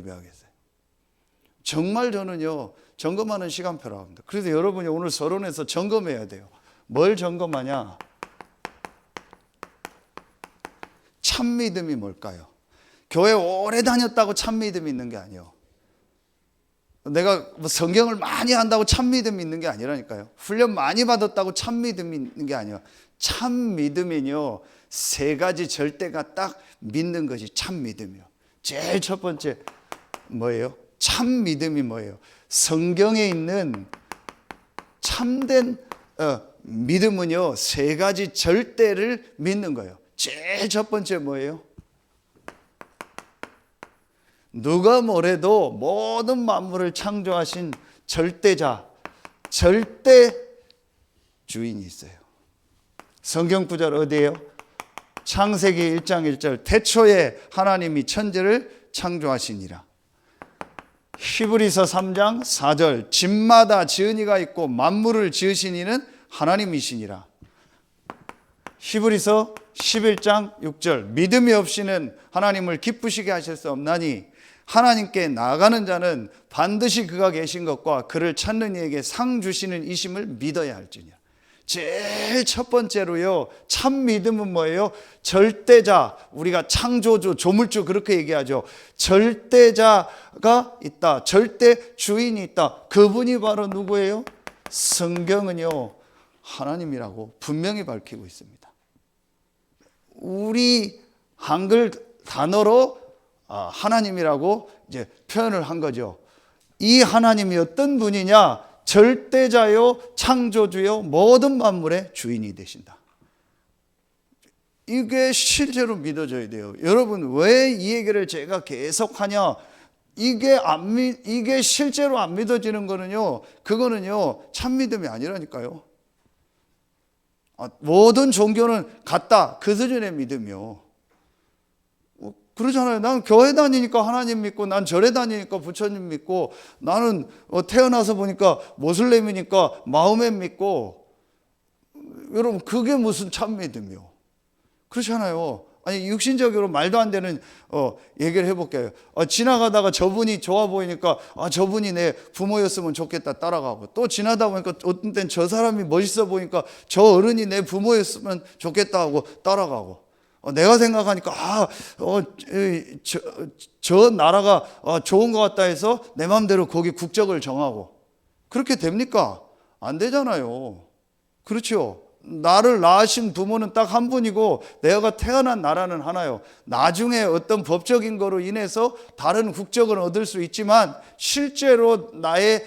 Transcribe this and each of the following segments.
예배하겠어요? 정말 저는요, 점검하는 시간표라고 합니다. 그래서 여러분이 오늘 서론에서 점검해야 돼요. 뭘 점검하냐? 참 믿음이 뭘까요? 교회 오래 다녔다고 참 믿음이 있는 게 아니에요. 내가 뭐 성경을 많이 한다고 참 믿음이 있는 게 아니라니까요. 훈련 많이 받았다고 참 믿음이 있는 게 아니에요. 참 믿음은요, 세 가지 절대가 딱 믿는 것이 참 믿음이에요. 제일 첫 번째 뭐예요? 참 믿음이 뭐예요? 성경에 있는 참된 믿음은요, 세 가지 절대를 믿는 거예요. 제일 첫 번째 뭐예요? 누가 뭐래도 모든 만물을 창조하신 절대자, 절대 주인이 있어요. 성경 구절 어디예요? 창세기 1장 1절 태초에 하나님이 천지를 창조하시니라. 히브리서 3장 4절 집마다 지은이가 있고 만물을 지으신 이는 하나님이시니라. 히브리서 11장 6절 믿음이 없이는 하나님을 기쁘시게 하실 수 없나니 하나님께 나아가는 자는 반드시 그가 계신 것과 그를 찾는 이에게 상 주시는 이심을 믿어야 할지니라. 제일 첫 번째로요, 참 믿음은 뭐예요? 절대자, 우리가 창조주, 조물주 그렇게 얘기하죠. 절대자가 있다, 절대 주인이 있다. 그분이 바로 누구예요? 성경은요, 하나님이라고 분명히 밝히고 있습니다. 우리 한글 단어로 하나님이라고 이제 표현을 한 거죠. 이 하나님이 어떤 분이냐? 절대자요, 창조주요, 모든 만물의 주인이 되신다. 이게 실제로 믿어져야 돼요. 여러분, 왜 이 얘기를 제가 계속 하냐? 이게 실제로 안 믿어지는 거는요, 그거는요, 참 믿음이 아니라니까요. 모든 종교는 같다, 그 수준의 믿음이요. 그러잖아요. 난 교회 다니니까 하나님 믿고, 난 절에 다니니까 부처님 믿고, 나는 태어나서 보니까 모슬렘이니까 마호멧 믿고. 여러분, 그게 무슨 참 믿음이요? 그렇잖아요. 아니, 육신적으로 말도 안 되는 얘기를 해볼게요. 지나가다가 저분이 좋아 보이니까 저분이 내 부모였으면 좋겠다 따라가고, 또 지나다 보니까 어떤 땐 저 사람이 멋있어 보니까 저 어른이 내 부모였으면 좋겠다 하고 따라가고, 내가 생각하니까 저 나라가 좋은 것 같다 해서 내 마음대로 거기 국적을 정하고. 그렇게 됩니까? 안 되잖아요. 그렇죠? 나를 낳으신 부모는 딱 한 분이고 내가 태어난 나라는 하나요. 나중에 어떤 법적인 거로 인해서 다른 국적을 얻을 수 있지만 실제로 나의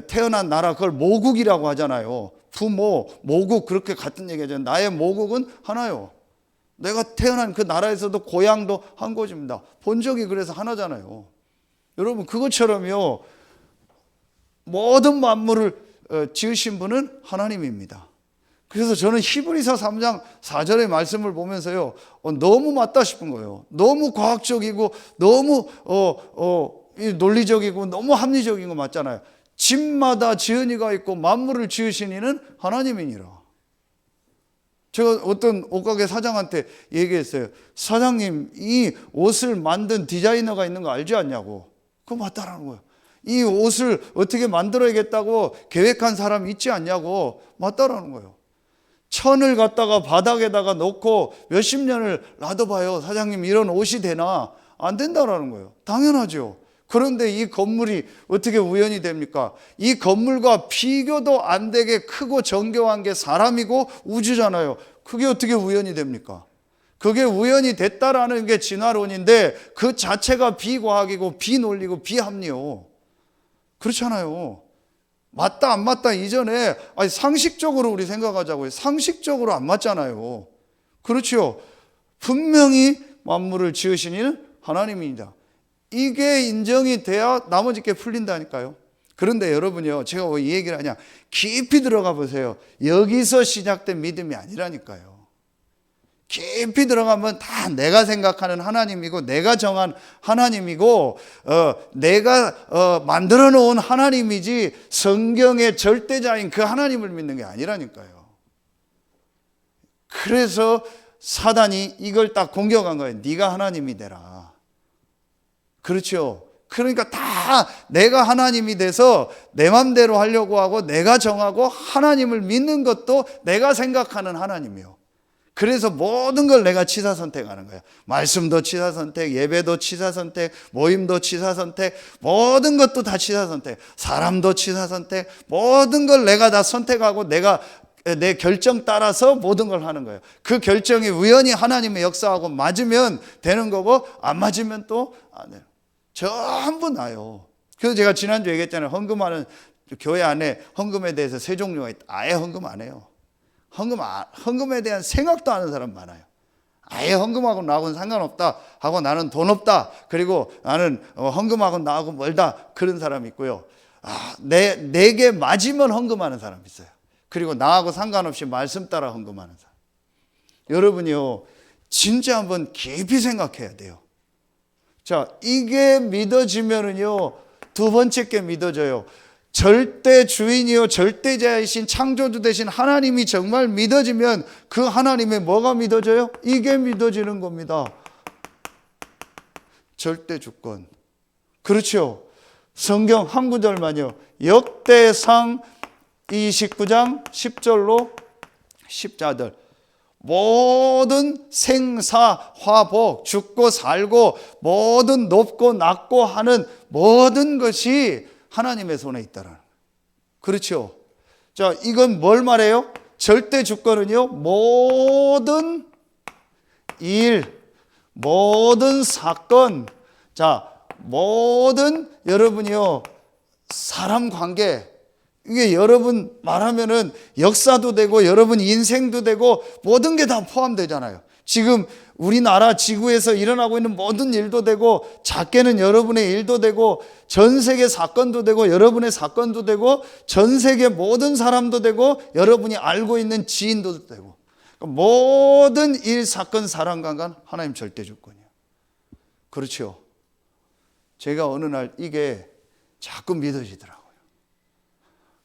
태어난 나라, 그걸 모국이라고 하잖아요. 부모, 모국, 그렇게 같은 얘기 하잖아요. 나의 모국은 하나요. 내가 태어난 그 나라에서도 고향도 한 곳입니다. 본적이 그래서 하나잖아요. 여러분, 그것처럼요, 모든 만물을 지으신 분은 하나님입니다. 그래서 저는 히브리서 3장 4절의 말씀을 보면서요, 너무 맞다 싶은 거예요. 너무 과학적이고 너무 논리적이고 너무 합리적인 거 맞잖아요. 집마다 지은이가 있고 만물을 지으신 이는 하나님이니라. 제가 어떤 옷가게 사장한테 얘기했어요. 사장님, 이 옷을 만든 디자이너가 있는 거 알지 않냐고. 그거 맞다라는 거예요. 이 옷을 어떻게 만들어야겠다고 계획한 사람이 있지 않냐고. 맞다라는 거예요. 천을 갖다가 바닥에다가 놓고 몇십 년을 놔둬봐요. 사장님, 이런 옷이 되나? 안 된다라는 거예요. 당연하죠. 그런데 이 건물이 어떻게 우연이 됩니까? 이 건물과 비교도 안 되게 크고 정교한 게 사람이고 우주잖아요. 그게 어떻게 우연이 됩니까? 그게 우연이 됐다라는 게 진화론인데 그 자체가 비과학이고 비논리고 비합리요. 그렇잖아요. 맞다 안 맞다 이전에 상식적으로 우리 생각하자고요. 상식적으로 안 맞잖아요. 그렇죠. 분명히 만물을 지으신 이는 하나님입니다. 이게 인정이 돼야 나머지 게 풀린다니까요. 그런데 여러분요, 제가 왜 이 얘기를 하냐, 깊이 들어가 보세요. 여기서 시작된 믿음이 아니라니까요. 깊이 들어가면 다 내가 생각하는 하나님이고 내가 정한 하나님이고 내가 만들어 놓은 하나님이지 성경의 절대자인 그 하나님을 믿는 게 아니라니까요. 그래서 사단이 이걸 딱 공격한 거예요. 네가 하나님이 되라. 그렇죠. 그러니까 다 내가 하나님이 돼서 내 맘대로 하려고 하고 내가 정하고 하나님을 믿는 것도 내가 생각하는 하나님이요. 그래서 모든 걸 내가 취사 선택하는 거예요. 말씀도 취사 선택, 예배도 취사 선택, 모임도 취사 선택, 모든 것도 다 취사 선택, 사람도 취사 선택, 모든 걸 내가 다 선택하고 내가 내 결정 따라서 모든 걸 하는 거예요. 그 결정이 우연히 하나님의 역사하고 맞으면 되는 거고 안 맞으면 또 안 돼요. 전부 나요. 그래서 제가 지난주에 얘기했잖아요. 헌금하는 교회 안에 헌금에 대해서 세 종류가 있다. 아예 헌금 안 해요. 헌금에 대한 생각도 안 하는 사람 많아요. 아예 헌금하고 나하고는 상관없다 하고 나는 돈 없다. 그리고 나는 헌금하고 나하고 멀다. 그런 사람이 있고요. 내게 맞으면 헌금하는 사람이 있어요. 그리고 나하고 상관없이 말씀 따라 헌금하는 사람. 여러분이요, 진짜 한번 깊이 생각해야 돼요. 자, 이게 믿어지면은요, 두 번째 게 믿어져요. 절대 주인이요 절대자이신 창조주 되신 하나님이 정말 믿어지면 그 하나님의 뭐가 믿어져요? 이게 믿어지는 겁니다. 절대 주권. 그렇죠. 성경 한 구절만요. 역대상 29장 10절로 10자들. 모든 생사, 화복, 죽고 살고 모든 높고 낮고 하는 모든 것이 하나님의 손에 있다라는 거예요. 그렇죠. 자, 이건 뭘 말해요? 절대 주권은요, 모든 일, 모든 사건, 자, 모든 여러분이요, 사람 관계, 이게 여러분 말하면은 역사도 되고 여러분 인생도 되고 모든 게 다 포함되잖아요. 지금 우리나라 지구에서 일어나고 있는 모든 일도 되고 작게는 여러분의 일도 되고 전 세계 사건도 되고 여러분의 사건도 되고 전 세계 모든 사람도 되고 여러분이 알고 있는 지인도 되고 모든 일, 사건, 사람, 관계 하나님 절대 주권이에요. 그렇죠. 제가 어느 날 이게 자꾸 믿어지더라고요.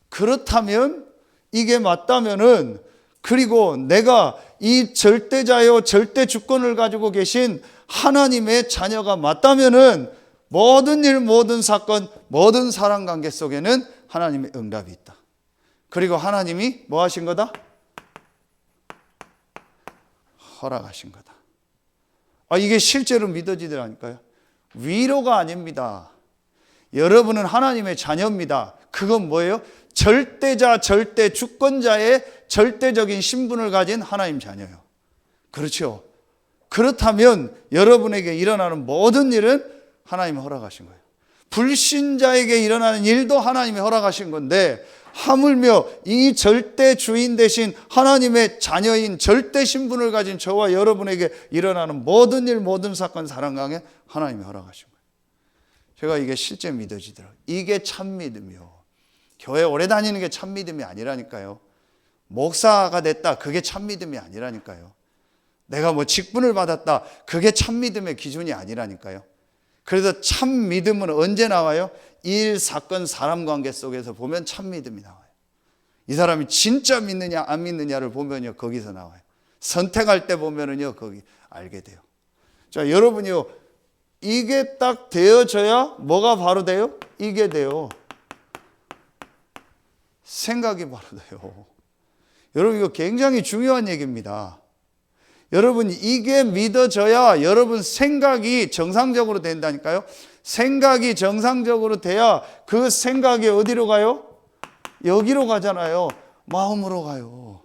그렇다면 이게 맞다면은 그리고 내가 이 절대자요 절대 주권을 가지고 계신 하나님의 자녀가 맞다면은 모든 일, 모든 사건, 모든 사람 관계 속에는 하나님의 응답이 있다. 그리고 하나님이 뭐 하신 거다? 허락하신 거다. 이게 실제로 믿어지더라니까요. 위로가 아닙니다. 여러분은 하나님의 자녀입니다. 그건 뭐예요? 절대자, 절대 주권자의 절대적인 신분을 가진 하나님 자녀예요. 그렇죠. 그렇다면 여러분에게 일어나는 모든 일은 하나님이 허락하신 거예요. 불신자에게 일어나는 일도 하나님이 허락하신 건데 하물며 이 절대 주인 대신 하나님의 자녀인 절대 신분을 가진 저와 여러분에게 일어나는 모든 일, 모든 사건, 사람 강에 하나님이 허락하신 거예요. 제가 이게 실제 믿어지더라고요. 이게 참 믿음이요. 교회 오래 다니는 게 참 믿음이 아니라니까요. 목사가 됐다, 그게 참 믿음이 아니라니까요. 내가 뭐 직분을 받았다, 그게 참 믿음의 기준이 아니라니까요. 그래서 참 믿음은 언제 나와요? 일, 사건, 사람 관계 속에서 보면 참 믿음이 나와요. 이 사람이 진짜 믿느냐 안 믿느냐를 보면요, 거기서 나와요. 선택할 때 보면은요, 거기 알게 돼요. 자, 여러분이요, 이게 딱 되어져야 뭐가 바로 돼요? 이게 돼요. 생각이 바로 돼요. 여러분, 이거 굉장히 중요한 얘기입니다. 여러분, 이게 믿어져야 여러분 생각이 정상적으로 된다니까요. 생각이 정상적으로 돼야 그 생각이 어디로 가요? 여기로 가잖아요. 마음으로 가요.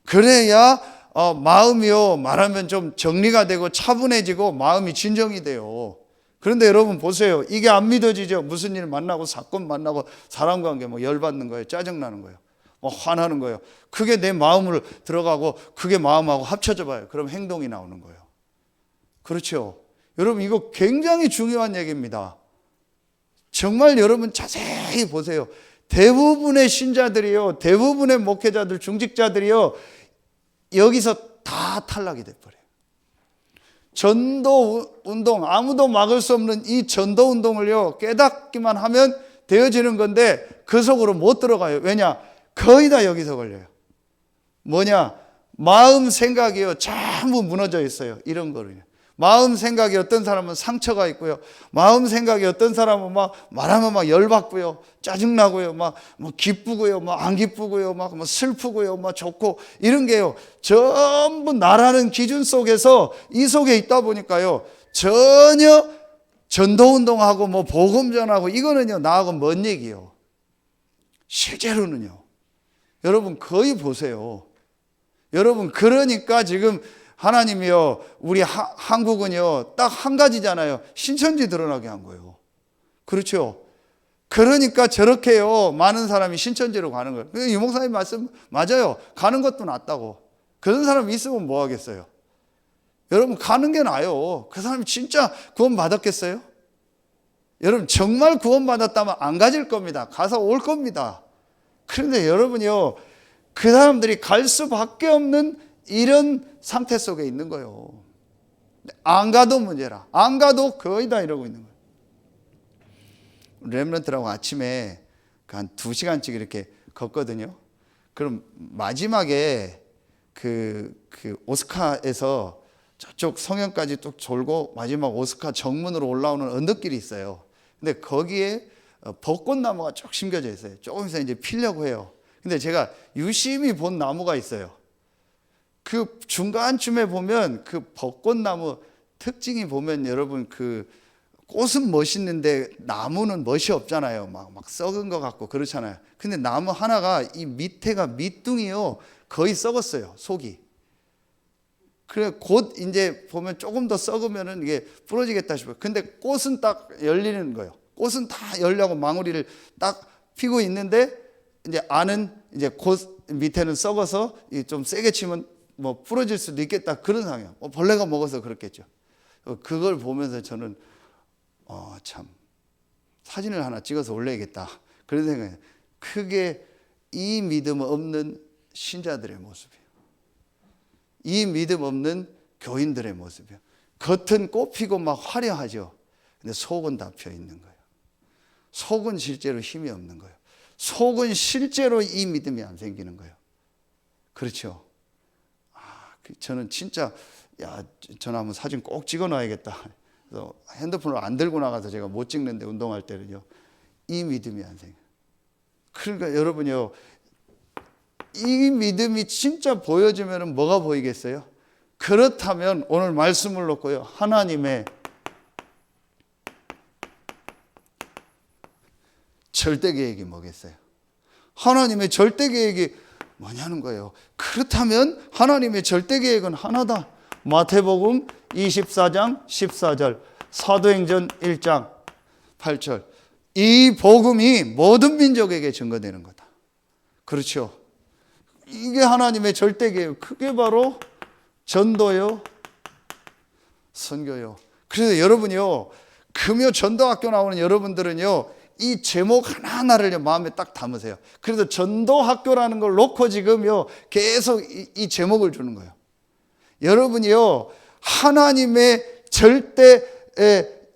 그래야 마음이요, 말하면 좀 정리가 되고 차분해지고 마음이 진정이 돼요. 그런데 여러분 보세요. 이게 안 믿어지죠. 무슨 일 만나고 사건 만나고 사람 관계 뭐 열받는 거예요. 짜증나는 거예요. 뭐 화나는 거예요. 그게 내 마음으로 들어가고 그게 마음하고 합쳐져 봐요. 그럼 행동이 나오는 거예요. 그렇죠. 여러분, 이거 굉장히 중요한 얘기입니다. 정말 여러분 자세히 보세요. 대부분의 신자들이요, 대부분의 목회자들, 중직자들이요, 여기서 다 탈락이 돼버려요. 전도 운동, 아무도 막을 수 없는 이 전도 운동을요, 깨닫기만 하면 되어지는 건데 그 속으로 못 들어가요. 왜냐? 거의 다 여기서 걸려요. 뭐냐? 마음, 생각이요, 전부 무너져 있어요. 이런 거를요. 마음 생각이 어떤 사람은 상처가 있고요. 마음 생각이 어떤 사람은 막 말하면 막 열받고요. 짜증나고요. 막 기쁘고요. 막 안 기쁘고요. 막 슬프고요. 막 좋고 이런 게요. 전부 나라는 기준 속에서 이 속에 있다 보니까요. 전혀 전도운동하고 뭐 복음전하고 이거는요. 나하고 먼 얘기예요. 실제로는요. 여러분 거의 보세요. 여러분 그러니까 지금 하나님이요 우리 한국은요 딱 한 가지잖아요. 신천지 드러나게 한 거예요. 그렇죠. 그러니까 저렇게요 많은 사람이 신천지로 가는 거예요. 유 목사님 말씀 맞아요. 가는 것도 낫다고. 그런 사람이 있으면 뭐 하겠어요. 여러분 가는 게 나아요. 그 사람이 진짜 구원 받았겠어요? 여러분 정말 구원 받았다면 안 가질 겁니다. 가서 올 겁니다. 그런데 여러분이요 그 사람들이 갈 수밖에 없는 이런 상태 속에 있는 거예요. 안 가도 문제라. 안 가도 거의 다 이러고 있는 거예요. 렘넌트라고 아침에 한 2시간씩 이렇게 걷거든요. 그럼 마지막에 그 오스카에서 저쪽 성현까지 뚝 돌고 마지막 오스카 정문으로 올라오는 언덕길이 있어요. 근데 거기에 벚꽃나무가 쭉 심겨져 있어요. 조금 있으면 이제 피려고 해요. 근데 제가 유심히 본 나무가 있어요. 그 중간쯤에 보면 그 벚꽃나무 특징이 보면 여러분 그 꽃은 멋있는데 나무는 멋이 없잖아요. 막 썩은 것 같고 그렇잖아요. 근데 나무 하나가 이 밑에가 밑둥이요. 거의 썩었어요. 속이. 그래 곧 이제 보면 조금 더 썩으면은 이게 부러지겠다 싶어요. 근데 꽃은 딱 열리는 거예요. 꽃은 다 열려고 망우리를 딱 피고 있는데 이제 안은 이제 곧 밑에는 썩어서 좀 세게 치면 뭐 부러질 수도 있겠다 그런 상황이에요. 벌레가 먹어서 그렇겠죠. 그걸 보면서 저는 참 사진을 하나 찍어서 올려야겠다 그런 생각이에요. 그게 이 믿음 없는 신자들의 모습이에요. 이 믿음 없는 교인들의 모습이에요. 겉은 꽃피고 막 화려하죠. 근데 속은 다 펴 있는 거예요. 속은 실제로 힘이 없는 거예요. 속은 실제로 이 믿음이 안 생기는 거예요. 그렇죠. 저는 진짜 저는 한번 사진 꼭 찍어 놔야겠다. 그래서 핸드폰을 안 들고 나가서 제가 못 찍는데 운동할 때는요. 이 믿음이 안 생겨요. 그러니까 여러분요. 이 믿음이 진짜 보여지면 뭐가 보이겠어요? 그렇다면 오늘 말씀을 놓고요. 하나님의 절대 계획이 뭐겠어요? 하나님의 절대 계획이 뭐냐는 거예요. 그렇다면 하나님의 절대 계획은 하나다. 마태복음 24장 14절, 사도행전 1장 8절. 이 복음이 모든 민족에게 증거되는 거다. 그렇죠. 이게 하나님의 절대 계획. 그게 바로 전도요, 선교요. 그래서 여러분이요, 금요 전도학교 나오는 여러분들은요, 이 제목 하나하나를 마음에 딱 담으세요. 그래서 전도학교라는 걸 놓고 지금요, 계속 이 제목을 주는 거예요. 여러분이요, 하나님의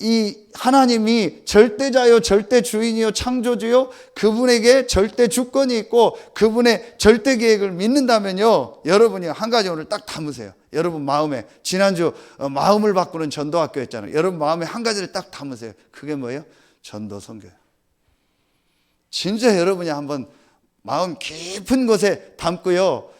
이 하나님이 절대자요, 절대 주인이요, 창조주요, 그분에게 절대 주권이 있고 그분의 절대 계획을 믿는다면요, 여러분이 한 가지 오늘 딱 담으세요. 여러분 마음에, 지난주 마음을 바꾸는 전도학교 했잖아요. 여러분 마음에 한 가지를 딱 담으세요. 그게 뭐예요? 전도 선교예요. 진짜 여러분이 한번 마음 깊은 곳에 담고요,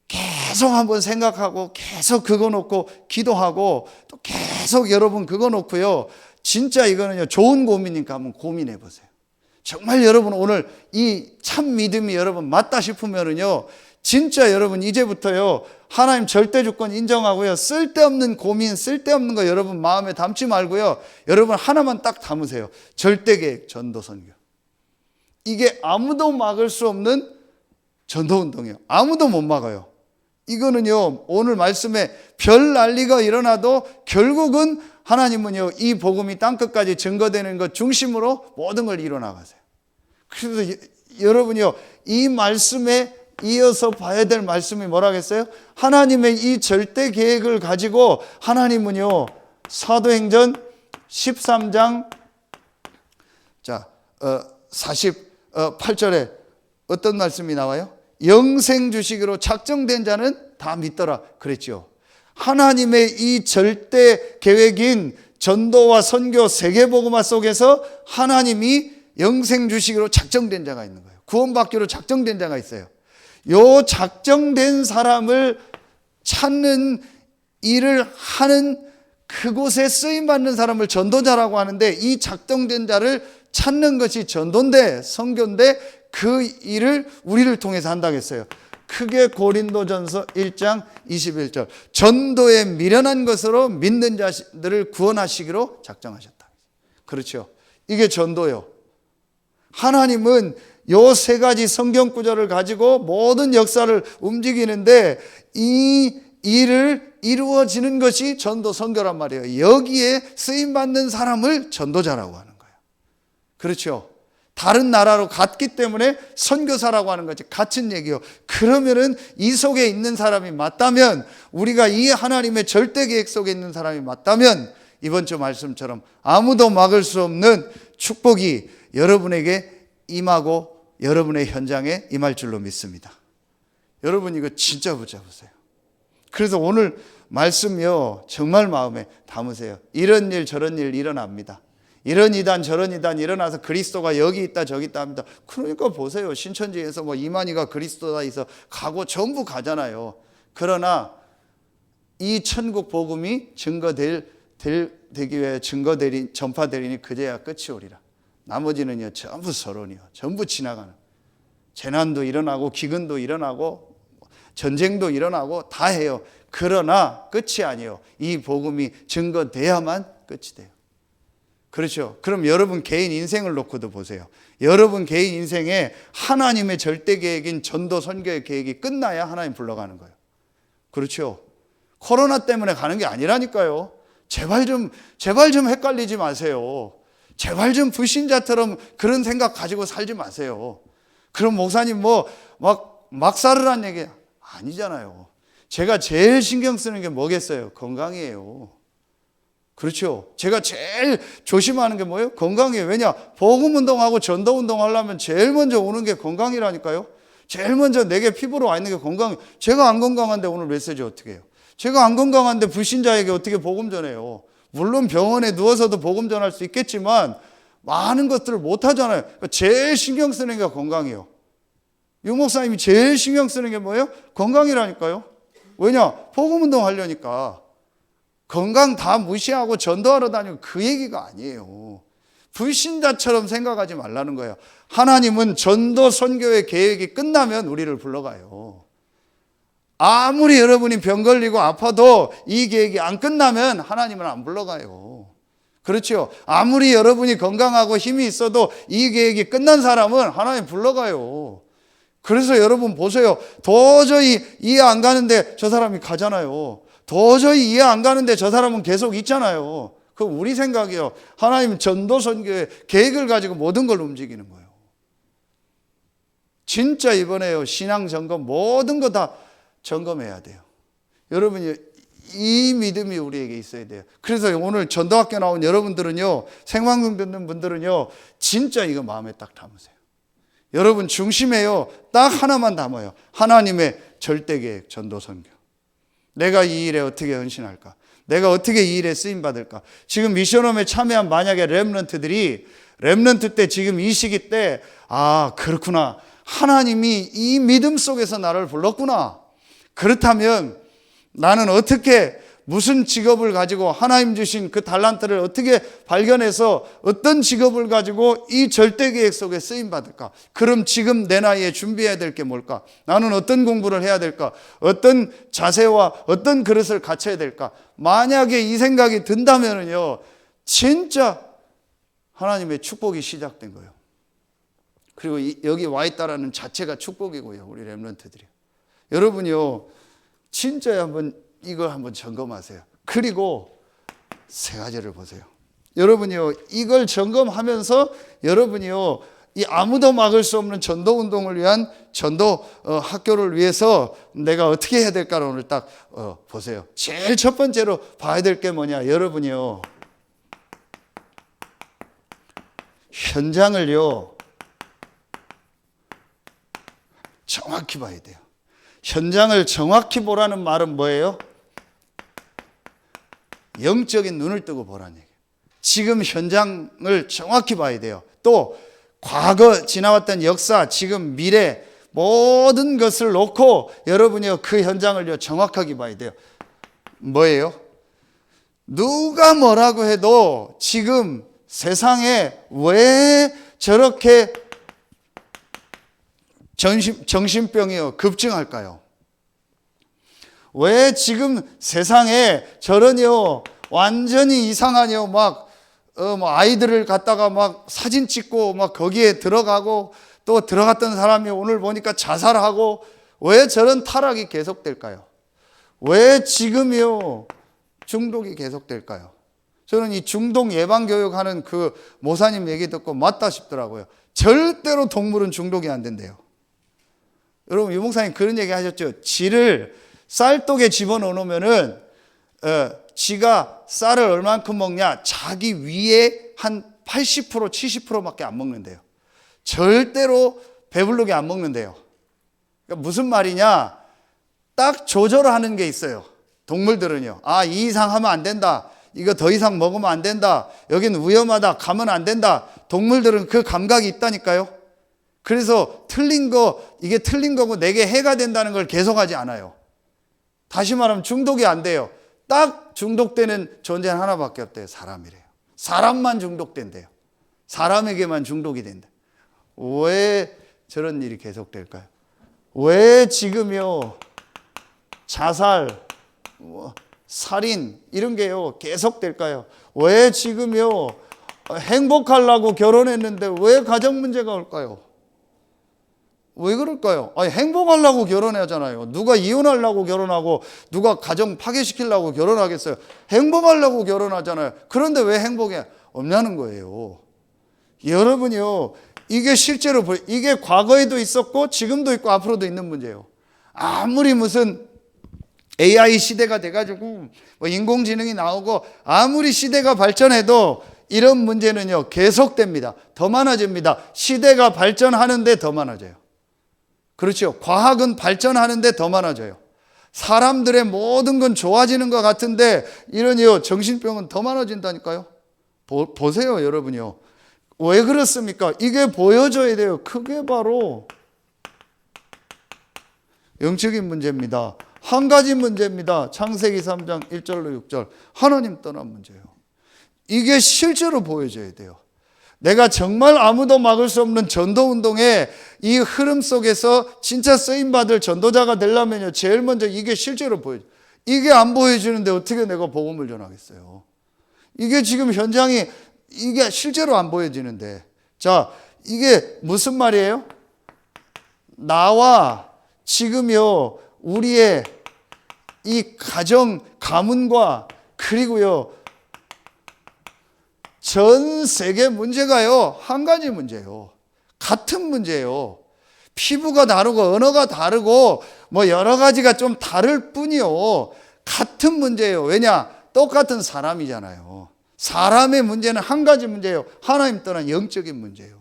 계속 한번 생각하고 계속 그거 놓고 기도하고 또 계속 여러분 그거 놓고요, 진짜 이거는요 좋은 고민이니까 한번 고민해 보세요. 정말 여러분 오늘 이 참 믿음이 여러분 맞다 싶으면은요, 진짜 여러분 이제부터요 하나님 절대 주권 인정하고요, 쓸데없는 고민, 쓸데없는 거 여러분 마음에 담지 말고요, 여러분 하나만 딱 담으세요. 절대 계획, 전도 선교. 이게 아무도 막을 수 없는 전도 운동이에요. 아무도 못 막아요. 이거는요, 오늘 말씀에 별 난리가 일어나도 결국은 하나님은요, 이 복음이 땅끝까지 증거되는 것 중심으로 모든 걸 이뤄나가세요. 그래서 여러분이요, 이 말씀에 이어서 봐야 될 말씀이 뭐라겠어요? 하나님의 이 절대 계획을 가지고 하나님은요, 사도행전 13장 48절에 어떤 말씀이 나와요? 영생 주시기로 작정된 자는 다 믿더라 그랬죠. 하나님의 이 절대 계획인 전도와 선교 세계복음화 속에서 하나님이 영생 주시기로 작정된 자가 있는 거예요. 구원받기로 작정된 자가 있어요. 요 작정된 사람을 찾는 일을 하는 그곳에 쓰임받는 사람을 전도자라고 하는데, 이 작정된 자를 찾는 것이 전도인데, 선교인데, 그 일을 우리를 통해서 한다고 했어요. 크게 고린도전서 1장 21절, 전도에 미련한 것으로 믿는 자들을 구원하시기로 작정하셨다. 그렇죠. 이게 전도요. 하나님은 요 세 가지 성경 구절을 가지고 모든 역사를 움직이는데, 이 일을 이루어지는 것이 전도 선교란 말이에요. 여기에 쓰임받는 사람을 전도자라고 하는 거예요. 그렇죠. 다른 나라로 갔기 때문에 선교사라고 하는 거지. 같은 얘기요. 그러면은 이 속에 있는 사람이 맞다면, 우리가 이 하나님의 절대 계획 속에 있는 사람이 맞다면, 이번 주 말씀처럼 아무도 막을 수 없는 축복이 여러분에게 임하고 여러분의 현장에 임할 줄로 믿습니다. 여러분 이거 진짜 붙잡으세요. 그래서 오늘 말씀이요, 정말 마음에 담으세요. 이런 일 저런 일 일어납니다. 이런 이단 저런 이단 일어나서 그리스도가 여기 있다 저기 있다 합니다. 그러니까 보세요. 신천지에서 뭐 이만희가 그리스도다 해서 가고 전부 가잖아요. 그러나 이 천국 복음이 되기 위해 전파되리니 그제야 끝이 오리라. 나머지는요 전부 서론이요, 전부 지나가는. 재난도 일어나고 기근도 일어나고 전쟁도 일어나고 다 해요. 그러나 끝이 아니에요. 이 복음이 증거돼야만 끝이 돼요. 그렇죠. 그럼 여러분 개인 인생을 놓고도 보세요. 여러분 개인 인생에 하나님의 절대 계획인 전도 선교의 계획이 끝나야 하나님 불러가는 거예요. 그렇죠. 코로나 때문에 가는 게 아니라니까요. 제발 좀 헷갈리지 마세요. 제발 좀 불신자처럼 그런 생각 가지고 살지 마세요. 그럼 목사님 막 살으란 얘기 아니잖아요. 제가 제일 신경 쓰는 게 뭐겠어요? 건강이에요. 그렇죠. 제가 제일 조심하는 게 뭐예요? 건강이에요. 왜냐? 복음 운동하고 전도 운동하려면 제일 먼저 오는 게 건강이라니까요. 제일 먼저 내게 피부로 와 있는 게 건강이에요. 제가 안 건강한데 오늘 메시지 어떻게 해요? 제가 안 건강한데 불신자에게 어떻게 복음 전해요? 물론 병원에 누워서도 복음 전할 수 있겠지만 많은 것들을 못 하잖아요. 그러니까 제일 신경 쓰는 게 건강이에요. 유 목사님이 제일 신경 쓰는 게 뭐예요? 건강이라니까요. 왜냐? 복음 운동 하려니까. 건강 다 무시하고 전도하러 다니고 그 얘기가 아니에요. 불신자처럼 생각하지 말라는 거예요. 하나님은 전도 선교의 계획이 끝나면 우리를 불러가요. 아무리 여러분이 병 걸리고 아파도 이 계획이 안 끝나면 하나님은 안 불러가요. 그렇죠. 아무리 여러분이 건강하고 힘이 있어도 이 계획이 끝난 사람은 하나님 불러가요. 그래서 여러분 보세요. 도저히 이해 안 가는데 저 사람이 가잖아요. 도저히 이해 안 가는데 저 사람은 계속 있잖아요. 그 우리 생각이에요. 하나님은 전도 선교의 계획을 가지고 모든 걸 움직이는 거예요. 진짜 이번에요, 신앙 점검 모든 거 다 점검해야 돼요. 여러분이 이 믿음이 우리에게 있어야 돼요. 그래서 오늘 전도학교 나온 여러분들은요, 생방송 듣는 분들은요, 진짜 이거 마음에 딱 담으세요. 여러분 중심에요, 딱 하나만 담아요. 하나님의 절대 계획, 전도 선교. 내가 이 일에 어떻게 헌신할까? 내가 어떻게 이 일에 쓰임받을까? 지금 미션홈에 참여한 만약에 렘넌트 때 지금 이 시기 때, 아, 그렇구나. 하나님이 이 믿음 속에서 나를 불렀구나. 그렇다면 나는 어떻게, 무슨 직업을 가지고 하나님 주신 그 달란트를 어떻게 발견해서 어떤 직업을 가지고 이 절대 계획 속에 쓰임받을까? 그럼 지금 내 나이에 준비해야 될 게 뭘까? 나는 어떤 공부를 해야 될까? 어떤 자세와 어떤 그릇을 갖춰야 될까? 만약에 이 생각이 든다면요, 진짜 하나님의 축복이 시작된 거예요. 그리고 여기 와 있다라는 자체가 축복이고요, 우리 렘넌트들이. 여러분이요, 진짜 이걸 한번 점검하세요. 그리고 세 가지를 보세요. 여러분이요, 이걸 점검하면서 여러분이요, 이 아무도 막을 수 없는 전도 운동을 위한 전도 학교를 위해서 내가 어떻게 해야 될까를 오늘 딱 보세요. 제일 첫 번째로 봐야 될 게 뭐냐? 여러분이요, 현장을요 정확히 봐야 돼요. 현장을 정확히 보라는 말은 뭐예요? 영적인 눈을 뜨고 보라는 얘기예요. 지금 현장을 정확히 봐야 돼요. 또 과거 지나왔던 역사, 지금 미래 모든 것을 놓고 여러분이요 그 현장을요 정확하게 봐야 돼요. 뭐예요? 누가 뭐라고 해도 지금 세상에 왜 저렇게 정신병이요 급증할까요? 왜 지금 세상에 저런요 완전히 이상한요 막 아이들을 갖다가 막 사진 찍고 막 거기에 들어가고 또 들어갔던 사람이 오늘 보니까 자살하고 왜 저런 타락이 계속될까요? 왜 지금이요 중독이 계속될까요? 저는 이 중독 예방 교육하는 그 모사님 얘기 듣고 맞다 싶더라고요. 절대로 동물은 중독이 안 된대요. 여러분 유 목사님 그런 얘기 하셨죠. 쥐를 쌀독에 집어넣으면은 쥐가 쌀을 얼만큼 먹냐? 자기 위에 한 80% 70%밖에 안 먹는데요. 절대로 배부르게 안 먹는데요. 그러니까 무슨 말이냐? 딱 조절하는 게 있어요. 동물들은요. 아, 이 이상 하면 안 된다. 이거 더 이상 먹으면 안 된다. 여긴 위험하다. 가면 안 된다. 동물들은 그 감각이 있다니까요. 그래서 틀린 거, 이게 틀린 거고 내게 해가 된다는 걸 계속하지 않아요. 다시 말하면 중독이 안 돼요. 딱 중독되는 존재는 하나밖에 없대요. 사람이래요. 사람만 중독된대요. 사람에게만 중독이 된다. 왜 저런 일이 계속될까요? 왜 지금요 자살, 살인 이런 게요 계속될까요? 왜 지금요 행복하려고 결혼했는데 왜 가정 문제가 올까요? 왜 그럴까요? 아니, 행복하려고 결혼하잖아요. 누가 이혼하려고 결혼하고 누가 가정 파괴시키려고 결혼하겠어요? 행복하려고 결혼하잖아요. 그런데 왜 행복이 없냐는 거예요. 여러분이요, 이게 실제로 이게 과거에도 있었고 지금도 있고 앞으로도 있는 문제예요. 아무리 무슨 AI 시대가 돼가지고 뭐 인공지능이 나오고 아무리 시대가 발전해도 이런 문제는요 계속됩니다. 더 많아집니다. 시대가 발전하는데 더 많아져요. 그렇죠. 과학은 발전하는데 더 많아져요. 사람들의 모든 건 좋아지는 것 같은데 이런요 정신병은 더 많아진다니까요. 보세요 여러분이요. 왜 그렇습니까? 이게 보여줘야 돼요. 그게 바로 영적인 문제입니다. 한 가지 문제입니다. 창세기 3장 1절로 6절. 하나님 떠난 문제예요. 이게 실제로 보여줘야 돼요. 내가 정말 아무도 막을 수 없는 전도운동의 이 흐름 속에서 진짜 쓰임받을 전도자가 되려면요. 제일 먼저 이게 실제로 보여줘요. 이게 안 보여주는데 어떻게 내가 복음을 전하겠어요. 이게 지금 현장이 이게 실제로 안 보여지는데. 자, 이게 무슨 말이에요? 나와 지금요, 우리의 이 가정, 가문과 그리고요, 전 세계 문제가요, 한 가지 문제예요. 같은 문제예요. 피부가 다르고, 언어가 다르고, 뭐 여러 가지가 좀 다를 뿐이요. 같은 문제예요. 왜냐? 똑같은 사람이잖아요. 사람의 문제는 한 가지 문제예요. 하나님 떠난 영적인 문제예요.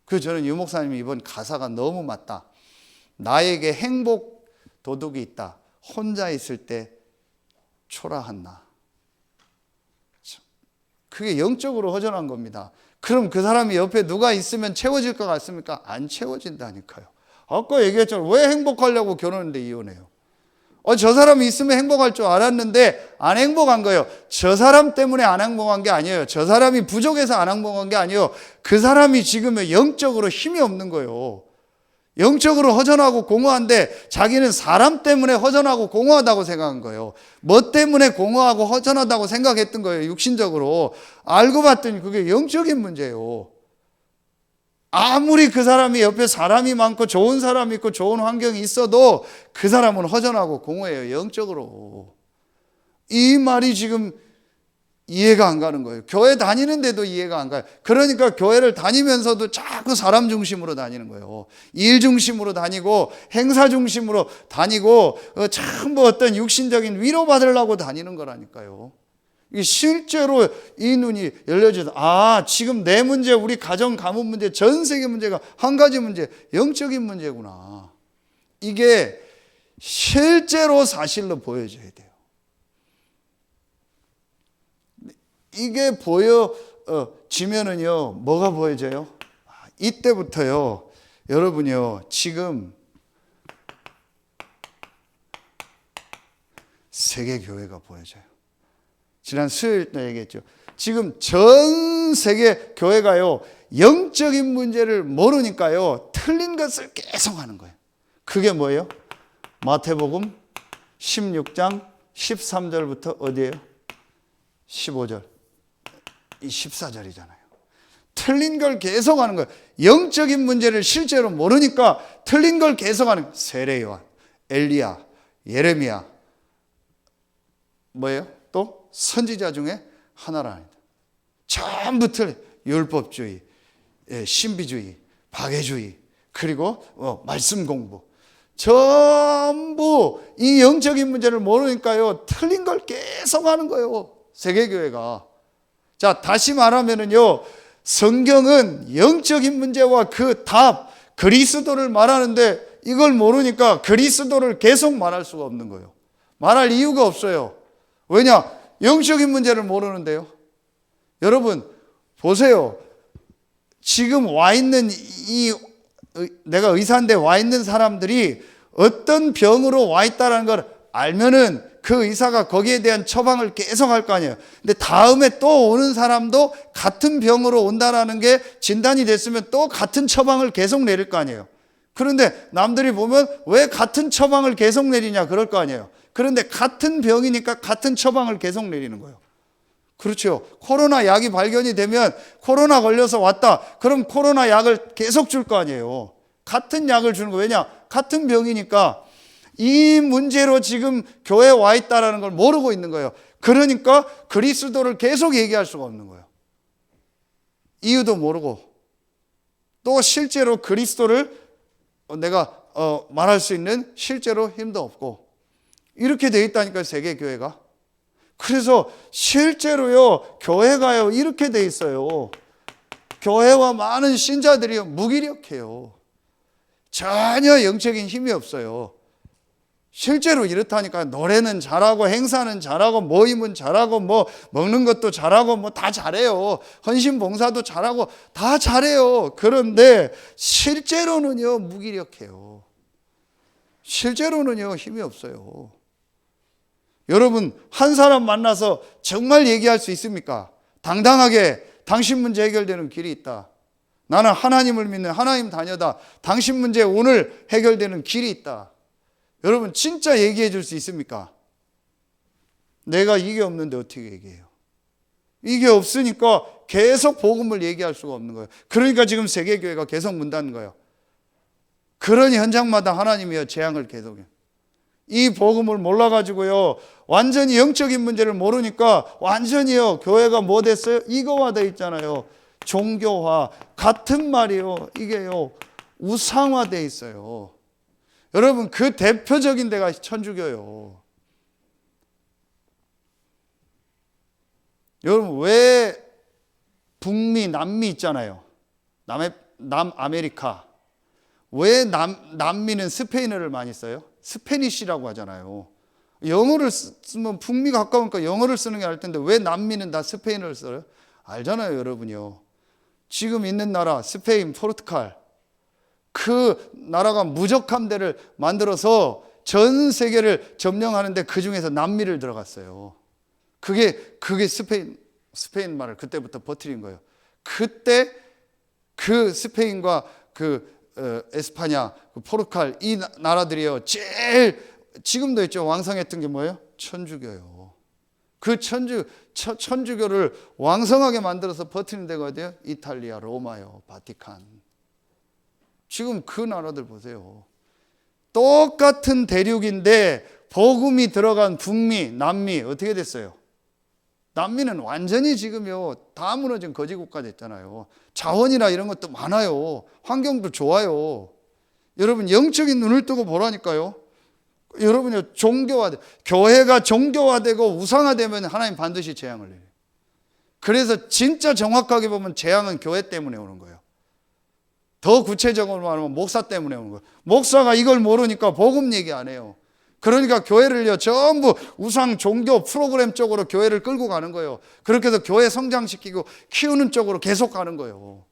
그래서 저는 유 목사님이 이번 가사가 너무 맞다. 나에게 행복 도둑이 있다. 혼자 있을 때 초라한 나. 그게 영적으로 허전한 겁니다. 그럼 그 사람이 옆에 누가 있으면 채워질 것 같습니까? 안 채워진다니까요. 아까 얘기했잖아요. 왜 행복하려고 결혼했는데 이혼해요? 저 사람이 있으면 행복할 줄 알았는데 안 행복한 거예요. 저 사람 때문에 안 행복한 게 아니에요. 저 사람이 부족해서 안 행복한 게 아니에요. 그 사람이 지금 영적으로 힘이 없는 거예요. 영적으로 허전하고 공허한데 자기는 사람 때문에 허전하고 공허하다고 생각한 거예요. 뭐 때문에 공허하고 허전하다고 생각했던 거예요. 육신적으로. 알고 봤더니 그게 영적인 문제예요. 아무리 그 사람이 옆에 사람이 많고 좋은 사람이 있고 좋은 환경이 있어도 그 사람은 허전하고 공허해요. 영적으로. 이 말이 지금 이해가 안 가는 거예요. 교회 다니는데도 이해가 안 가요. 그러니까 교회를 다니면서도 자꾸 사람 중심으로 다니는 거예요. 일 중심으로 다니고 행사 중심으로 다니고 전부 어떤 육신적인 위로받으려고 다니는 거라니까요. 실제로 이 눈이 열려져서 지금 내 문제, 우리 가정 가문 문제, 전 세계 문제가 한 가지 문제, 영적인 문제구나. 이게 실제로 사실로 보여져야 돼요. 이게 보여지면은요, 뭐가 보여져요? 이때부터요, 여러분요, 지금 세계 교회가 보여져요. 지난 수요일 때 얘기했죠. 지금 전 세계 교회가요, 영적인 문제를 모르니까요, 틀린 것을 계속 하는 거예요. 그게 뭐예요? 마태복음 16장 13절부터 어디예요? 15절. 이 14절이잖아요. 틀린 걸 계속 하는 거예요. 영적인 문제를 실제로 모르니까 틀린 걸 계속 하는 거예요. 세례요한, 엘리야, 예레미야, 뭐예요? 또 선지자 중에 하나라니다. 전부 틀린 율법주의, 신비주의, 박애주의, 그리고 말씀 공부. 전부 이 영적인 문제를 모르니까요, 틀린 걸 계속 하는 거예요, 세계교회가. 자, 다시 말하면은요, 성경은 영적인 문제와 그 답, 그리스도를 말하는데 이걸 모르니까 그리스도를 계속 말할 수가 없는 거예요. 말할 이유가 없어요. 왜냐? 영적인 문제를 모르는데요. 여러분 보세요. 지금 와 있는 내가 의사인데 와 있는 사람들이 어떤 병으로 와 있다는 걸 알면은 그 의사가 거기에 대한 처방을 계속 할 거 아니에요. 근데 다음에 또 오는 사람도 같은 병으로 온다라는 게 진단이 됐으면 또 같은 처방을 계속 내릴 거 아니에요. 그런데 남들이 보면 왜 같은 처방을 계속 내리냐 그럴 거 아니에요. 그런데 같은 병이니까 같은 처방을 계속 내리는 거예요. 그렇죠. 코로나 약이 발견이 되면 코로나 걸려서 왔다. 그럼 코로나 약을 계속 줄 거 아니에요. 같은 약을 주는 거예요. 왜냐? 같은 병이니까. 이 문제로 지금 교회에 와 있다는 걸 모르고 있는 거예요. 그러니까 그리스도를 계속 얘기할 수가 없는 거예요. 이유도 모르고 또 실제로 그리스도를 내가 말할 수 있는 실제로 힘도 없고 이렇게 돼 있다니까요, 세계교회가. 그래서 실제로요, 교회가요, 이렇게 돼 있어요. 교회와 많은 신자들이 무기력해요. 전혀 영적인 힘이 없어요. 실제로 이렇다니까. 노래는 잘하고 행사는 잘하고 모임은 잘하고 뭐 먹는 것도 잘하고 뭐 다 잘해요. 헌신 봉사도 잘하고 다 잘해요. 그런데 실제로는요, 무기력해요. 실제로는요, 힘이 없어요. 여러분 한 사람 만나서 정말 얘기할 수 있습니까? 당당하게 당신 문제 해결되는 길이 있다. 나는 하나님을 믿는 하나님 자녀다. 당신 문제 오늘 해결되는 길이 있다. 여러분 진짜 얘기해 줄 수 있습니까? 내가 이게 없는데 어떻게 얘기해요? 이게 없으니까 계속 복음을 얘기할 수가 없는 거예요. 그러니까 지금 세계교회가 계속 문 닫는 거예요. 그런 현장마다 하나님이요, 재앙을 계속해요. 이 복음을 몰라가지고요, 완전히 영적인 문제를 모르니까 완전히요, 교회가 뭐 됐어요? 이거화되어 있잖아요. 종교화. 같은 말이요, 이게요, 우상화되어 있어요. 여러분 그 대표적인 데가 천주교예요. 여러분 왜 북미, 남미 있잖아요. 남아메리카. 왜 남미는 스페인어를 많이 써요? 스페니쉬라고 하잖아요. 영어를 쓰면 북미 가까우니까 영어를 쓰는 게 나을 텐데 왜 남미는 다 스페인어를 써요? 알잖아요, 여러분이요. 지금 있는 나라 스페인, 포르투갈, 그 나라가 무적함대를 만들어서 전 세계를 점령하는데 그 중에서 남미를 들어갔어요. 그게 스페인 말을 그때부터 퍼뜨린 거예요. 그때 그 스페인과 에스파냐, 포르투갈 이 나라들이요, 제일 지금도 있죠, 왕성했던 게 뭐예요? 천주교예요. 그 천주교를 왕성하게 만들어서 버티는 데가 어디예요? 이탈리아, 로마요, 바티칸. 지금 그 나라들 보세요. 똑같은 대륙인데 복음이 들어간 북미, 남미 어떻게 됐어요? 남미는 완전히 지금요, 다 무너진 거지국가 됐잖아요. 자원이나 이런 것도 많아요. 환경도 좋아요. 여러분 영적인 눈을 뜨고 보라니까요. 여러분요, 교회가 종교화되고 우상화되면 하나님 반드시 재앙을 내려요. 그래서 진짜 정확하게 보면 재앙은 교회 때문에 오는 거예요. 더 구체적으로 말하면 목사 때문에 오는 거예요. 목사가 이걸 모르니까 복음 얘기 안 해요. 그러니까 교회를요 전부 우상 종교 프로그램 쪽으로 교회를 끌고 가는 거예요. 그렇게 해서 교회 성장시키고 키우는 쪽으로 계속 가는 거예요.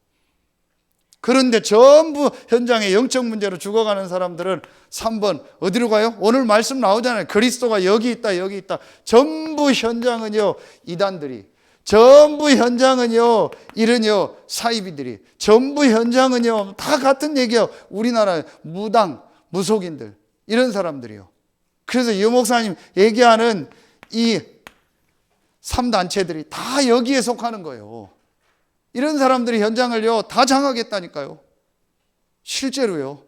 그런데 전부 현장에 영적 문제로 죽어가는 사람들은 3번 어디로 가요? 오늘 말씀 나오잖아요. 그리스도가 여기 있다 여기 있다. 전부 현장은요 이단들이, 전부 현장은요 이른요 사이비들이, 전부 현장은요 다 같은 얘기예요. 우리나라 무당 무속인들 이런 사람들이요. 그래서 유 목사님 얘기하는 이 3단체들이 다 여기에 속하는 거예요. 이런 사람들이 현장을요 다 장악했다니까요. 실제로요.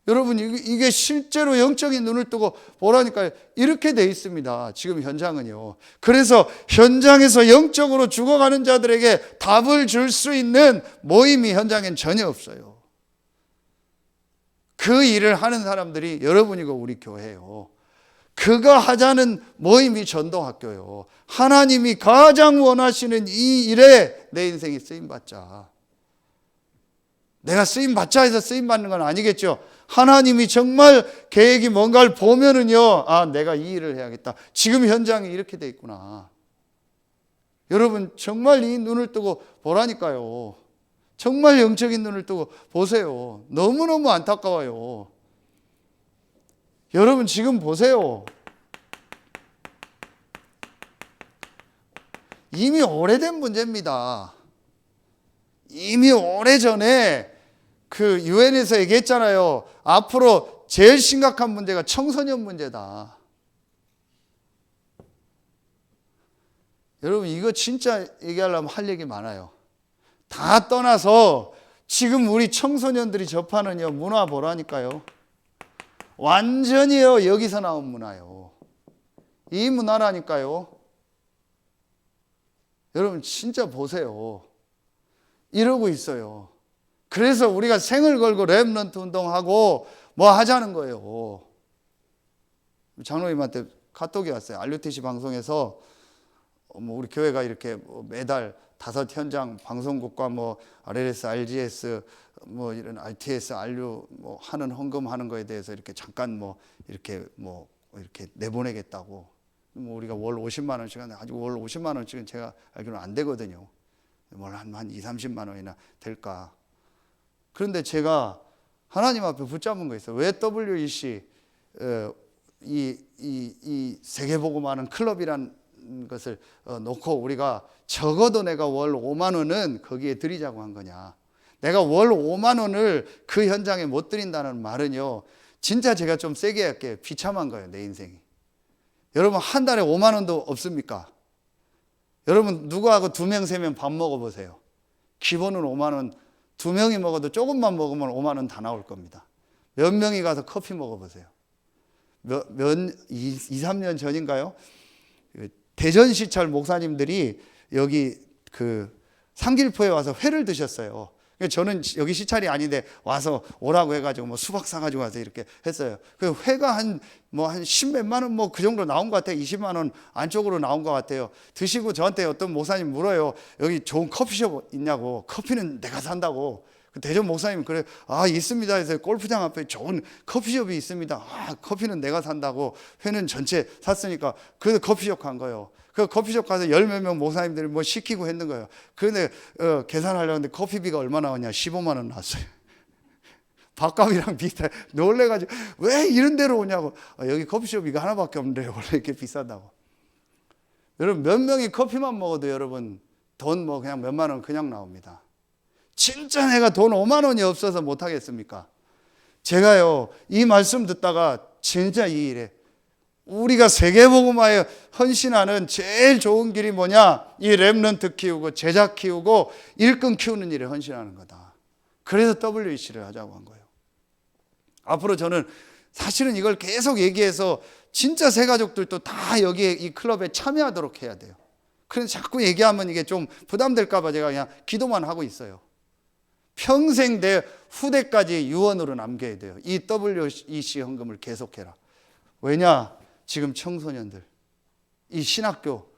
여러분 이게 실제로 영적인 눈을 뜨고 보라니까요. 이렇게 돼 있습니다. 지금 현장은요. 그래서 현장에서 영적으로 죽어가는 자들에게 답을 줄 수 있는 모임이 현장엔 전혀 없어요. 그 일을 하는 사람들이 여러분이고 우리 교회예요. 그거 하자는 모임이 전도학교요. 하나님이 가장 원하시는 이 일에 내 인생이 쓰임받자. 내가 쓰임받자 해서 쓰임받는 건 아니겠죠. 하나님이 정말 계획이 뭔가를 보면은요, 아, 내가 이 일을 해야겠다. 지금 현장이 이렇게 돼 있구나. 여러분, 정말 이 눈을 뜨고 보라니까요. 정말 영적인 눈을 뜨고 보세요. 너무너무 안타까워요. 여러분 지금 보세요. 이미 오래된 문제입니다. 이미 오래전에 그 유엔에서 얘기했잖아요. 앞으로 제일 심각한 문제가 청소년 문제다. 여러분 이거 진짜 얘기하려면 할 얘기 많아요. 다 떠나서 지금 우리 청소년들이 접하는 문화 보라니까요. 완전히요 여기서 나온 문화요. 이 문화라니까요. 여러분 진짜 보세요. 이러고 있어요. 그래서 우리가 생을 걸고 렘넌트 운동하고 뭐 하자는 거예요. 장로님한테 카톡이 왔어요. RUTC 방송에서 우리 교회가 이렇게 매달 5 현장 방송국과 RLS, RGS, 이런 RTS, RU 하는 헌금하는 거에 대해서 이렇게 잠깐 이렇게 내보내겠다고. 우리가 월 50만 원씩 하는데 아직 월 50만 원씩은 제가 알기로는 안 되거든요. 한 2, 30만 원이나 될까. 그런데 제가 하나님 앞에 붙잡은 거 있어요. 왜 WEC 이 세계복음하는 클럽이란 것을 놓고 우리가 적어도 내가 월 5만 원은 거기에 드리자고 한 거냐. 내가 월 5만 원을 그 현장에 못 드린다는 말은요, 진짜 제가 좀 세게 할게요. 비참한 거예요, 내 인생이. 여러분 한 달에 5만 원도 없습니까? 여러분 누구하고 2명, 3명 밥 먹어보세요. 기본은 5만 원, 2명이 먹어도 조금만 먹으면 5만 원 다 나올 겁니다. 몇 명이 가서 커피 먹어보세요. 2, 3년 전인가요? 대전시찰 목사님들이 여기 그 삼길포에 와서 회를 드셨어요. 저는 여기 시찰이 아닌데 와서 오라고 해가지고 수박 사가지고 와서 이렇게 했어요. 그 회가 한 10몇만 원 그 정도 나온 것 같아요. 20만 원 안쪽으로 나온 것 같아요. 드시고 저한테 어떤 목사님 물어요. 여기 좋은 커피숍 있냐고. 커피는 내가 산다고. 대전 목사님 그래, 아 있습니다 해서 골프장 앞에 좋은 커피숍이 있습니다. 아 커피는 내가 산다고. 회는 전체 샀으니까 그래서 커피숍 간 거예요. 그 커피숍 가서 10몇 명 목사님들이 시키고 했는 거예요. 그런데 계산하려고 했는데 커피비가 얼마 나오냐? 15만 원 나왔어요. 밥값이랑 비슷해. 놀래가지고 왜 이런 데로 오냐고. 여기 커피숍 이거 하나밖에 없는데 원래 이렇게 비싸다고. 여러분 몇 명이 커피만 먹어도 여러분 돈 그냥 몇만 원 그냥 나옵니다. 진짜 내가 돈 5만 원이 없어서 못하겠습니까? 제가요 이 말씀 듣다가 진짜 이 일에 우리가 세계복음화에 헌신하는 제일 좋은 길이 뭐냐? 이 렘넌트 키우고 제자 키우고 일꾼 키우는 일에 헌신하는 거다. 그래서 WEC를 하자고 한 거예요. 앞으로 저는 사실은 이걸 계속 얘기해서 진짜 새 가족들도 다 여기에 이 클럽에 참여하도록 해야 돼요. 그래서 자꾸 얘기하면 이게 좀 부담될까 봐 제가 그냥 기도만 하고 있어요. 평생 내 후대까지 유언으로 남겨야 돼요. 이 WEC 헌금을 계속해라. 왜냐? 지금 청소년들, 이 신학교,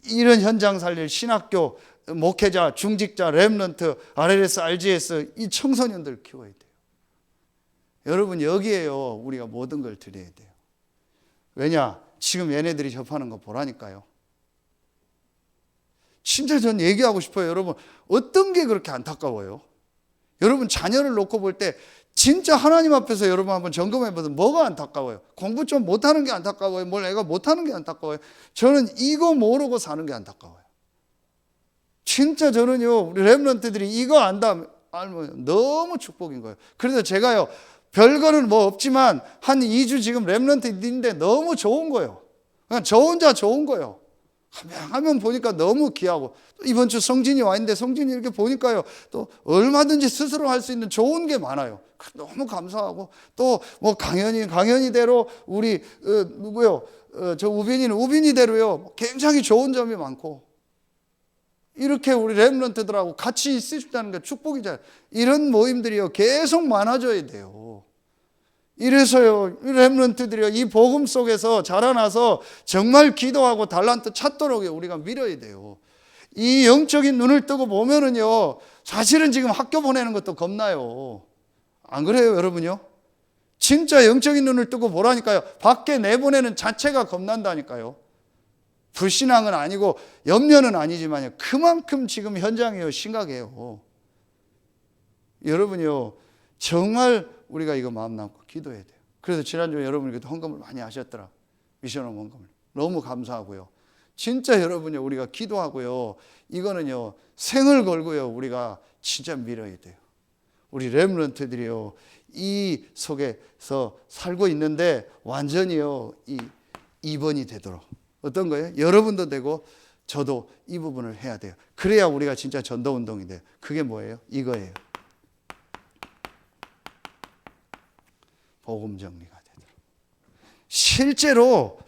이런 현장 살릴 신학교, 목회자, 중직자, 렘넌트, RLS, RGS 이 청소년들 키워야 돼요. 여러분 여기에요 우리가 모든 걸 드려야 돼요. 왜냐? 지금 얘네들이 접하는 거 보라니까요. 진짜 전 얘기하고 싶어요. 여러분, 어떤 게 그렇게 안타까워요? 여러분, 자녀를 놓고 볼 때 진짜 하나님 앞에서 여러분 한번 점검해 보세요. 뭐가 안타까워요? 공부 좀 못하는 게 안타까워요? 뭘 애가 못하는 게 안타까워요? 저는 이거 모르고 사는 게 안타까워요. 진짜 저는요, 우리 렘넌트들이 이거 알면 너무 축복인 거예요. 그래서 제가요, 별거는 뭐 없지만 한 2주 지금 렘넌트인데 너무 좋은 거예요. 그냥 저 혼자 좋은 거예요. 하면 보니까 너무 귀하고, 이번 주 성진이 와 있는데 성진이 이렇게 보니까요, 또 얼마든지 스스로 할 수 있는 좋은 게 많아요. 너무 감사하고, 또 뭐 강연이대로 우리 누구요? 저 우빈이는 우빈이대로요, 굉장히 좋은 점이 많고, 이렇게 우리 렘넌트들하고 같이 있을 수 있다는 게 축복이잖아요. 이런 모임들이요, 계속 많아져야 돼요. 이래서요, 렘넌트들이요, 이 복음 속에서 자라나서 정말 기도하고 달란트 찾도록 우리가 밀어야 돼요. 이 영적인 눈을 뜨고 보면은요, 사실은 지금 학교 보내는 것도 겁나요. 안 그래요, 여러분요? 진짜 영적인 눈을 뜨고 보라니까요. 밖에 내보내는 자체가 겁난다니까요. 불신앙은 아니고 염려는 아니지만요, 그만큼 지금 현장이요, 심각해요. 여러분요, 정말 우리가 이거 마음 담고 기도해야 돼요. 그래서 지난주에 여러분이 헌금을 많이 하셨더라. 미션홈 헌금을. 너무 감사하고요. 진짜 여러분요, 우리가 기도하고요, 이거는요, 생을 걸고요, 우리가 진짜 밀어야 돼요. 우리 렘넌트들이요, 이 속에서 살고 있는데 완전히요, 이 2번이 되도록. 어떤 거예요? 여러분도 되고 저도 이 부분을 해야 돼요. 그래야 우리가 진짜 전도운동이 돼요. 그게 뭐예요? 이거예요. 복음 정리가 되도록. 실제로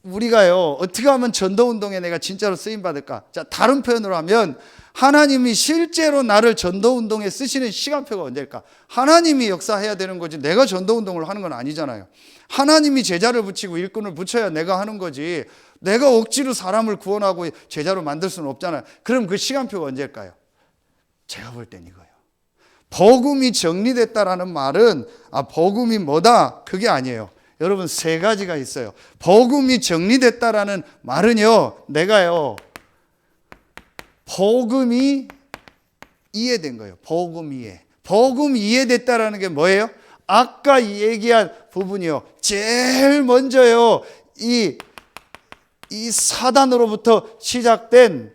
우리가요, 어떻게 하면 전도운동에 내가 진짜로 쓰임받을까? 자, 다른 표현으로 하면 하나님이 실제로 나를 전도운동에 쓰시는 시간표가 언제일까? 하나님이 역사해야 되는 거지 내가 전도운동을 하는 건 아니잖아요. 하나님이 제자를 붙이고 일꾼을 붙여야 내가 하는 거지, 내가 억지로 사람을 구원하고 제자로 만들 수는 없잖아요. 그럼 그 시간표가 언제일까요? 제가 볼 땐 이거예요. 복음이 정리됐다라는 말은 복음이 뭐다? 그게 아니에요. 여러분, 세 가지가 있어요. 복음이 정리됐다라는 말은요, 내가요, 복음이 이해된 거예요. 복음 이해. 복음 이해됐다라는 게 뭐예요? 아까 얘기한 부분이요, 제일 먼저요, 이 사단으로부터 시작된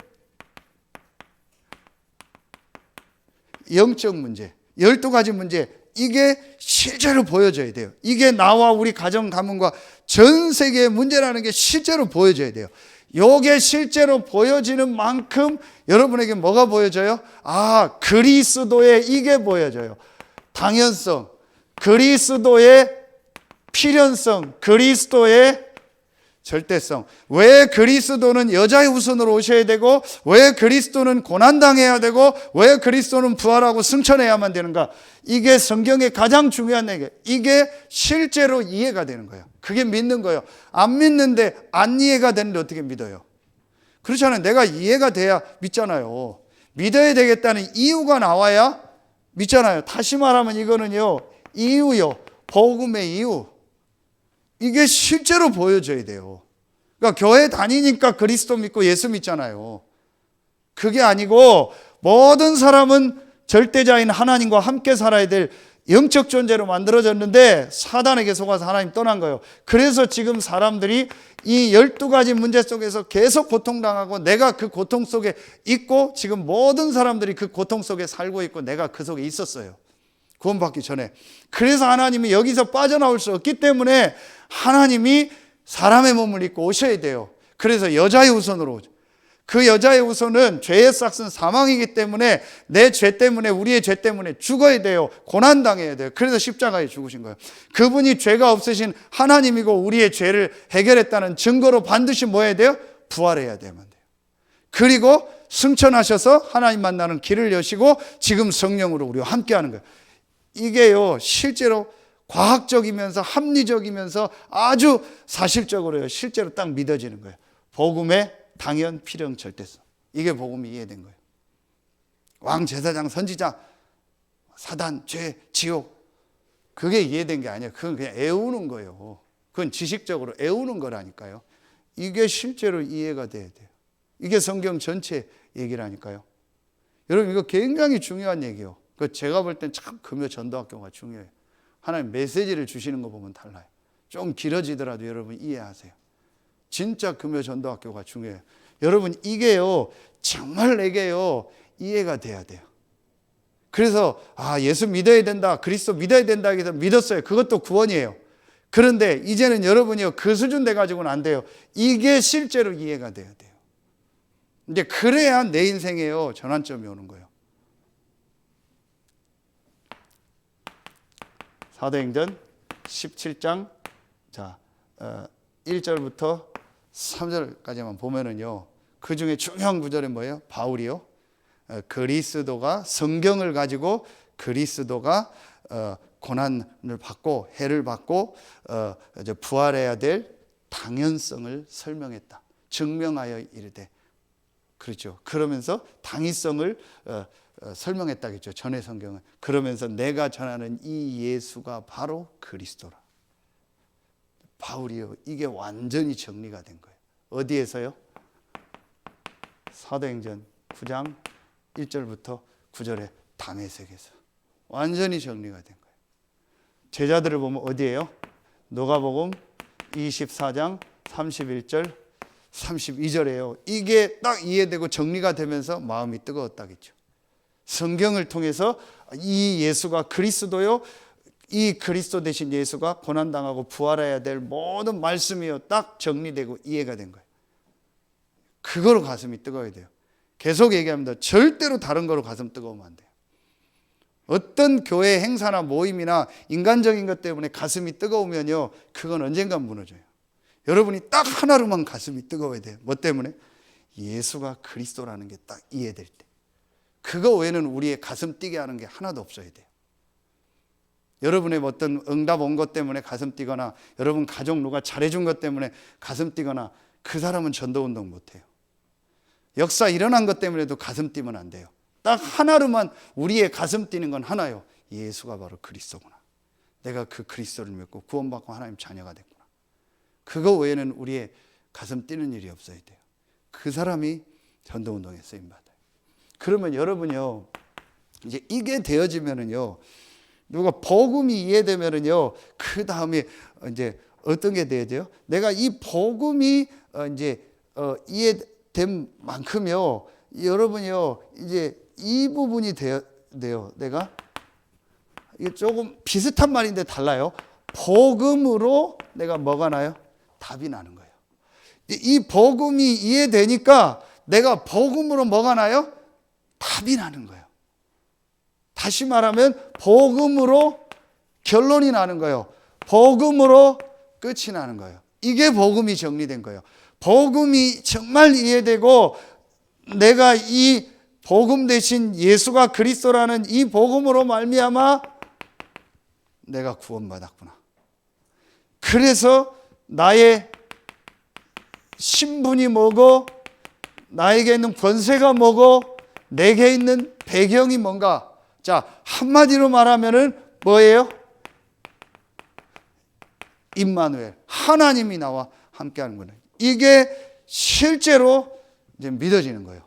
영적 문제, 12가지 문제, 이게 실제로 보여져야 돼요. 이게 나와 우리 가정 가문과 전 세계의 문제라는 게 실제로 보여져야 돼요. 이게 실제로 보여지는 만큼 여러분에게 뭐가 보여져요? 그리스도의 이게 보여져요. 당연성, 그리스도의 필연성, 그리스도의 절대성. 왜 그리스도는 여자의 후손으로 오셔야 되고, 왜 그리스도는 고난당해야 되고, 왜 그리스도는 부활하고 승천해야만 되는가? 이게 성경의 가장 중요한 얘기예요. 이게 실제로 이해가 되는 거예요. 그게 믿는 거예요. 안 믿는데, 안 이해가 되는데 어떻게 믿어요? 그렇잖아요. 내가 이해가 돼야 믿잖아요. 믿어야 되겠다는 이유가 나와야 믿잖아요. 다시 말하면 이거는요, 이유요, 복음의 이유. 이게 실제로 보여져야 돼요. 그러니까 교회 다니니까 그리스도 믿고 예수 믿잖아요. 그게 아니고 모든 사람은 절대자인 하나님과 함께 살아야 될 영적 존재로 만들어졌는데 사단에게 속아서 하나님 떠난 거예요. 그래서 지금 사람들이 이 12가지 문제 속에서 계속 고통당하고, 내가 그 고통 속에 있고, 지금 모든 사람들이 그 고통 속에 살고 있고, 내가 그 속에 있었어요. 구원받기 전에. 그래서 하나님이 여기서 빠져나올 수 없기 때문에 하나님이 사람의 몸을 입고 오셔야 돼요. 그래서 여자의 후손으로 오죠. 그 여자의 후손은 죄의 싹은 사망이기 때문에 내 죄 때문에, 우리의 죄 때문에 죽어야 돼요. 고난당해야 돼요. 그래서 십자가에 죽으신 거예요. 그분이 죄가 없으신 하나님이고 우리의 죄를 해결했다는 증거로 반드시 뭐 해야 돼요? 부활해야 돼요. 그리고 승천하셔서 하나님 만나는 길을 여시고 지금 성령으로 우리와 함께하는 거예요. 이게요, 실제로 과학적이면서 합리적이면서 아주 사실적으로요, 실제로 딱 믿어지는 거예요. 복음의 당연, 필연, 절대성. 이게 복음이 이해된 거예요. 왕, 제사장, 선지자, 사단, 죄, 지옥, 그게 이해된 게 아니에요. 그건 그냥 애우는 거예요. 그건 지식적으로 애우는 거라니까요. 이게 실제로 이해가 돼야 돼요. 이게 성경 전체 얘기라니까요. 여러분 이거 굉장히 중요한 얘기예요. 제가 볼 땐 참 금요 전도학교가 중요해요. 하나님 메시지를 주시는 거 보면 달라요. 좀 길어지더라도 여러분 이해하세요. 진짜 금요 전도학교가 중요해요. 여러분 이게요 정말 내게요 이해가 돼야 돼요. 그래서 예수 믿어야 된다, 그리스도 믿어야 된다 해서 믿었어요. 그것도 구원이에요. 그런데 이제는 여러분이요 그 수준 돼 가지고는 안 돼요. 이게 실제로 이해가 돼야 돼요. 이제 그래야 내 인생에요 전환점이 오는 거예요. 사도행전 17장 1절부터 3절까지만 보면은요 그 중에 중요한 구절은 뭐예요? 바울이요 그리스도가 성경을 가지고 그리스도가 고난을 받고 해를 받고 부활해야 될 당연성을 설명했다. 증명하여 이르되, 그렇죠. 그러면서 당위성을 설명했다겠죠. 전의 성경은. 그러면서 내가 전하는 이 예수가 바로 그리스도라. 바울이요 이게 완전히 정리가 된 거예요. 어디에서요? 사도행전 9장 1절부터 9절에 다메섹에서 완전히 정리가 된 거예요. 제자들을 보면 어디예요? 누가복음 24장 31절 32절이에요. 이게 딱 이해되고 정리가 되면서 마음이 뜨거웠다겠죠. 성경을 통해서 이 예수가 그리스도요, 이 그리스도 대신 예수가 고난당하고 부활해야 될 모든 말씀이요 딱 정리되고 이해가 된 거예요. 그거로 가슴이 뜨거워야 돼요. 계속 얘기합니다. 절대로 다른 거로 가슴 뜨거우면 안 돼요. 어떤 교회 행사나 모임이나 인간적인 것 때문에 가슴이 뜨거우면요 그건 언젠간 무너져요. 여러분이 딱 하나로만 가슴이 뜨거워야 돼요. 뭐 때문에? 예수가 그리스도라는 게 딱 이해될 때. 그거 외에는 우리의 가슴 뛰게 하는 게 하나도 없어야 돼요. 여러분의 어떤 응답 온 것 때문에 가슴 뛰거나 여러분 가족 누가 잘해준 것 때문에 가슴 뛰거나 그 사람은 전도운동 못해요. 역사 일어난 것 때문에도 가슴 뛰면 안 돼요. 딱 하나로만 우리의 가슴 뛰는 건 하나요. 예수가 바로 그리스도구나. 내가 그 그리스도를 믿고 구원받고 하나님 자녀가 됐구나. 그거 외에는 우리의 가슴 뛰는 일이 없어야 돼요. 그 사람이 전도운동에 쓰임받아요. 그러면 여러분요 이제 이게 되어지면은요 누가 복음이 이해되면은요 그 다음에 이제 어떤 게 돼야 돼요? 내가 이 복음이 이제 이해된 만큼요 여러분이요 이제 이 부분이 돼요. 내가 이게 조금 비슷한 말인데 달라요. 복음으로 내가 뭐가 나요? 답이 나는 거예요. 이 복음이 이해되니까 내가 복음으로 뭐가 나요? 답이 나는 거예요. 다시 말하면 복음으로 결론이 나는 거예요. 복음으로 끝이 나는 거예요. 이게 복음이 정리된 거예요. 복음이 정말 이해되고 내가 이 복음 대신 예수가 그리스도라는 이 복음으로 말미암아 내가 구원받았구나. 그래서 나의 신분이 뭐고 나에게 있는 권세가 뭐고 내게 있는 배경이 뭔가. 자, 한마디로 말하면은 뭐예요? 임마누엘, 하나님이 나와 함께하는 거예요. 이게 실제로 이제 믿어지는 거예요.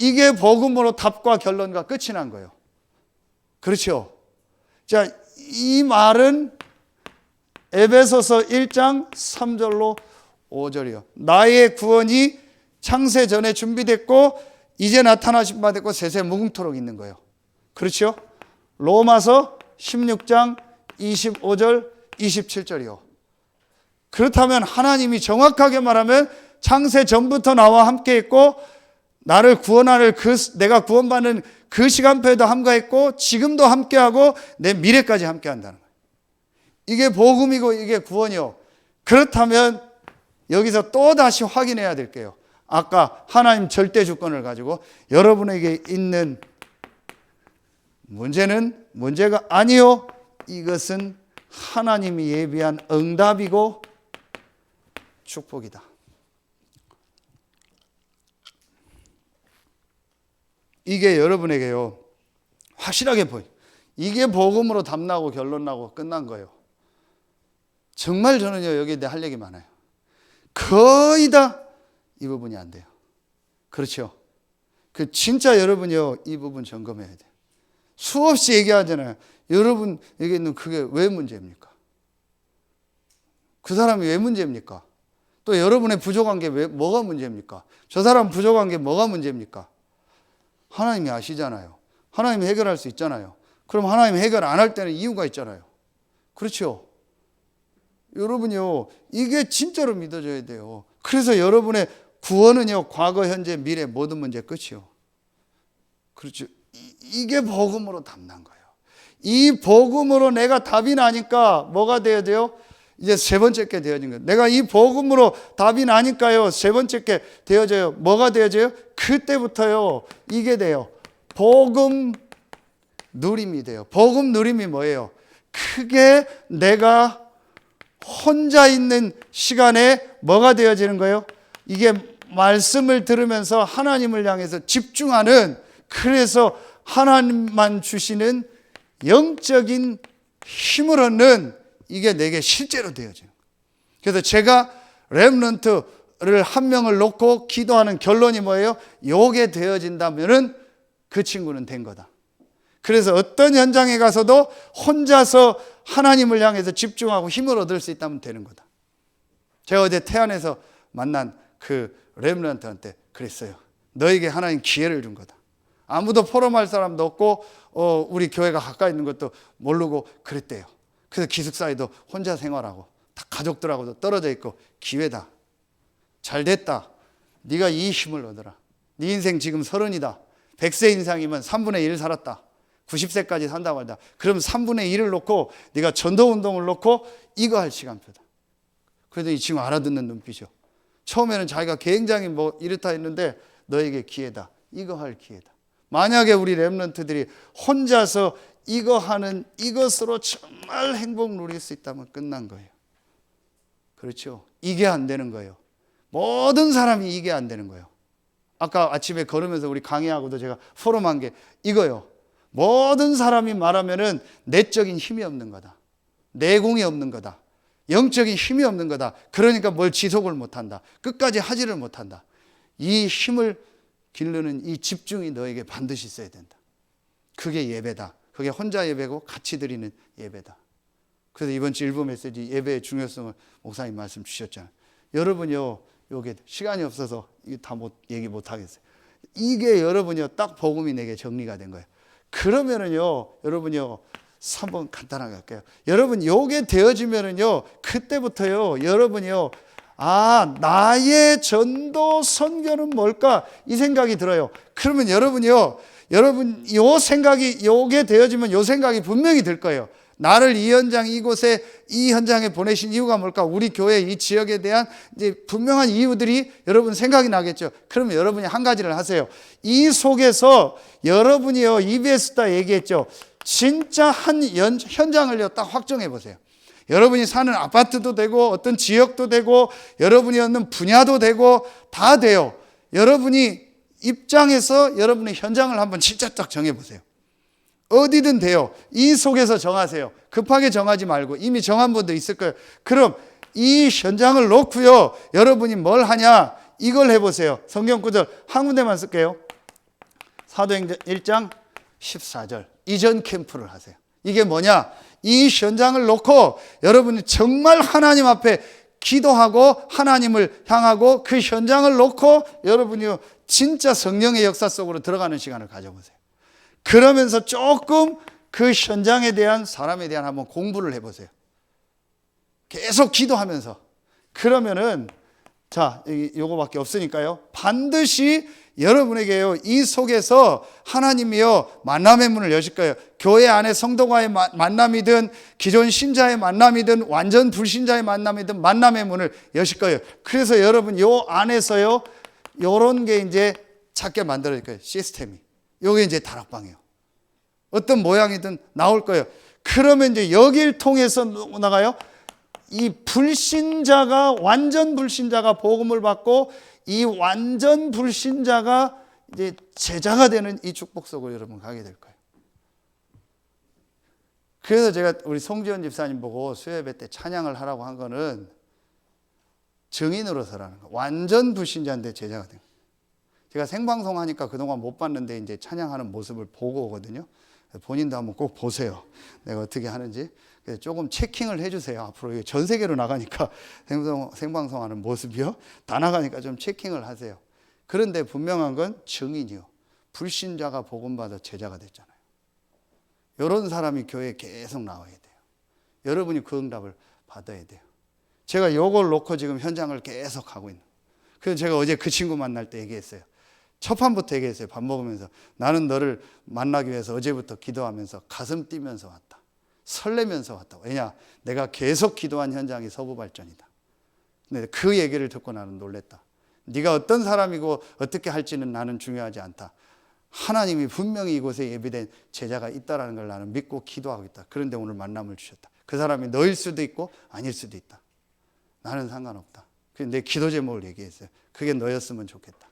이게 복음으로 답과 결론과 끝이 난 거예요. 그렇죠? 자, 이 말은 에베소서 1장 3절로 5절이요. 나의 구원이 창세 전에 준비됐고 이제 나타나신 바 됐고 세세 무궁토록 있는 거예요. 그렇죠? 로마서 16장 25절 27절이요. 그렇다면 하나님이 정확하게 말하면 창세 전부터 나와 함께 있고 나를 구원하는 내가 구원받는 그 시간표에도 함께했고 지금도 함께하고 내 미래까지 함께한다는 거예요. 이게 복음이고 이게 구원이요. 그렇다면 여기서 또 다시 확인해야 될게요. 아까 하나님 절대 주권을 가지고 여러분에게 있는 문제는 문제가 아니요. 이것은 하나님이 예비한 응답이고 축복이다. 이게 여러분에게요 확실하게 보여요. 이게 복음으로 답나고 결론 나고 끝난 거예요. 정말 저는요, 여기에 대해 할 얘기 많아요. 거의 다 이 부분이 안 돼요. 그렇죠? 그 진짜 여러분요, 이 부분 점검해야 돼요. 수없이 얘기하잖아요. 여러분에게는 그게 왜 문제입니까? 그 사람이 왜 문제입니까? 또 여러분의 부족한 게 뭐가 문제입니까? 저 사람 부족한 게 뭐가 문제입니까? 하나님이 아시잖아요. 하나님이 해결할 수 있잖아요. 그럼 하나님이 해결 안 할 때는 이유가 있잖아요. 그렇죠? 여러분요, 이게 진짜로 믿어져야 돼요. 그래서 여러분의 구원은요, 과거, 현재, 미래 모든 문제 끝이요. 그렇죠. 이게 복음으로 답난 거예요. 이 복음으로 내가 답이 나니까 뭐가 돼야 돼요? 이제 세 번째 게 되어진 거예요. 내가 이 복음으로 답이 나니까요, 세 번째 게 되어져요. 뭐가 되어져요? 그때부터요, 이게 돼요. 복음 누림이 돼요. 복음 누림이 뭐예요? 크게 내가 혼자 있는 시간에 뭐가 되어지는 거예요? 이게 말씀을 들으면서 하나님을 향해서 집중하는, 그래서 하나님만 주시는 영적인 힘을 얻는, 이게 내게 실제로 되어져요. 그래서 제가 렘넌트를 한 명을 놓고 기도하는 결론이 뭐예요? 요게 되어진다면은 그 친구는 된 거다. 그래서 어떤 현장에 가서도 혼자서 하나님을 향해서 집중하고 힘을 얻을 수 있다면 되는 거다. 제가 어제 태안에서 만난 그 렘넌트한테 그랬어요. 너에게 하나님 기회를 준 거다. 아무도 포럼할 사람도 없고 우리 교회가 가까이 있는 것도 모르고 그랬대요. 그래서 기숙사에도 혼자 생활하고 다 가족들하고도 떨어져 있고 기회다. 잘 됐다. 네가 이 힘을 얻어라. 네 인생 지금 30이다. 100세 인상이면 3분의 1 살았다. 90세까지 산다고 한다. 그럼 3분의 1을 놓고 네가 전도운동을 놓고 이거 할 시간표다. 그래도 이 친구 알아듣는 눈빛이요. 처음에는 자기가 굉장히 이렇다 했는데 너에게 기회다. 이거 할 기회다. 만약에 우리 렘넌트들이 혼자서 이거 하는 이것으로 정말 행복 누릴 수 있다면 끝난 거예요. 그렇죠? 이게 안 되는 거예요. 모든 사람이 이게 안 되는 거예요. 아까 아침에 걸으면서 우리 강의하고도 제가 포럼한 게 이거요. 모든 사람이 말하면은 내적인 힘이 없는 거다. 내공이 없는 거다. 영적인 힘이 없는 거다. 그러니까 뭘 지속을 못한다. 끝까지 하지를 못한다. 이 힘을 기르는 이 집중이 너에게 반드시 있어야 된다. 그게 예배다. 그게 혼자 예배고 같이 드리는 예배다. 그래서 이번 주 일부 메시지 예배의 중요성을 목사님 말씀 주셨잖아요. 여러분요, 요게 시간이 없어서 이게 다 얘기 못 하겠어요. 이게 여러분요, 딱 복음이 내게 정리가 된 거예요. 그러면은요, 여러분요, 한번 간단하게 할게요. 여러분, 요게 되어지면은요, 그때부터요, 여러분이요, 아, 나의 전도 선교는 뭘까? 이 생각이 들어요. 그러면 여러분이요, 여러분, 요 생각이, 요게 되어지면 요 생각이 분명히 들 거예요. 나를 이 현장, 이곳에, 이 현장에 보내신 이유가 뭘까? 우리 교회 이 지역에 대한 이제 분명한 이유들이 여러분 생각이 나겠죠. 그러면 여러분이 한 가지를 하세요. 이 속에서 여러분이요, EBS 다 얘기했죠. 진짜 한 현장을요, 딱 확정해 보세요. 여러분이 사는 아파트도 되고, 어떤 지역도 되고, 여러분이 얻는 분야도 되고, 다 돼요. 여러분이 입장에서 여러분의 현장을 한번 진짜 딱 정해 보세요. 어디든 돼요. 이 속에서 정하세요. 급하게 정하지 말고 이미 정한 분도 있을 거예요. 그럼 이 현장을 놓고요, 여러분이 뭘 하냐, 이걸 해보세요. 성경 구절 한 군데만 쓸게요. 사도행전 1장 14절 이전 캠프를 하세요. 이게 뭐냐, 이 현장을 놓고 여러분이 정말 하나님 앞에 기도하고 하나님을 향하고 그 현장을 놓고 여러분이 진짜 성령의 역사 속으로 들어가는 시간을 가져보세요. 그러면서 조금 그 현장에 대한, 사람에 대한 한번 공부를 해보세요. 계속 기도하면서. 그러면은, 자, 요거밖에 없으니까요. 반드시 여러분에게요, 이 속에서 하나님이요, 만남의 문을 여실 거예요. 교회 안에 성도와의 만남이든, 기존 신자의 만남이든, 완전 불신자의 만남이든, 만남의 문을 여실 거예요. 그래서 여러분, 요 안에서요, 요런 게 이제 찾게 만들어질 거예요. 시스템이. 요게 이제 다락방이에요. 어떤 모양이든 나올 거예요. 그러면 이제 여길 통해서 나가요. 이 불신자가, 완전 불신자가 복음을 받고 이 완전 불신자가 이제 제자가 되는 이 축복 속으로 여러분 가게 될 거예요. 그래서 제가 우리 송지원 집사님 보고 수요예배 때 찬양을 하라고 한 거는 증인으로 서라는 거. 완전 불신자인데 제자가 된 거예요. 제가 생방송 하니까 그동안 못 봤는데 이제 찬양하는 모습을 보고 오거든요. 본인도 한번 꼭 보세요. 내가 어떻게 하는지. 그래서 조금 체킹을 해주세요. 앞으로 전 세계로 나가니까 생방송하는 모습이요. 다 나가니까 좀 체킹을 하세요. 그런데 분명한 건 증인이요. 불신자가 복음받아 제자가 됐잖아요. 이런 사람이 교회에 계속 나와야 돼요. 여러분이 그 응답을 받아야 돼요. 제가 요걸 놓고 지금 현장을 계속 하고 있는. 그래서 제가 어제 그 친구 만날 때 얘기했어요. 첫 판부터 얘기했어요. 밥 먹으면서. 나는 너를 만나기 위해서 어제부터 기도하면서 가슴 뛰면서 왔다. 설레면서 왔다. 왜냐? 내가 계속 기도한 현장이 서부발전이다. 근데 그 얘기를 듣고 나는 놀랬다. 네가 어떤 사람이고 어떻게 할지는 나는 중요하지 않다. 하나님이 분명히 이곳에 예비된 제자가 있다는 걸 나는 믿고 기도하고 있다. 그런데 오늘 만남을 주셨다. 그 사람이 너일 수도 있고 아닐 수도 있다. 나는 상관없다. 그래서 내 기도 제목을 얘기했어요. 그게 너였으면 좋겠다.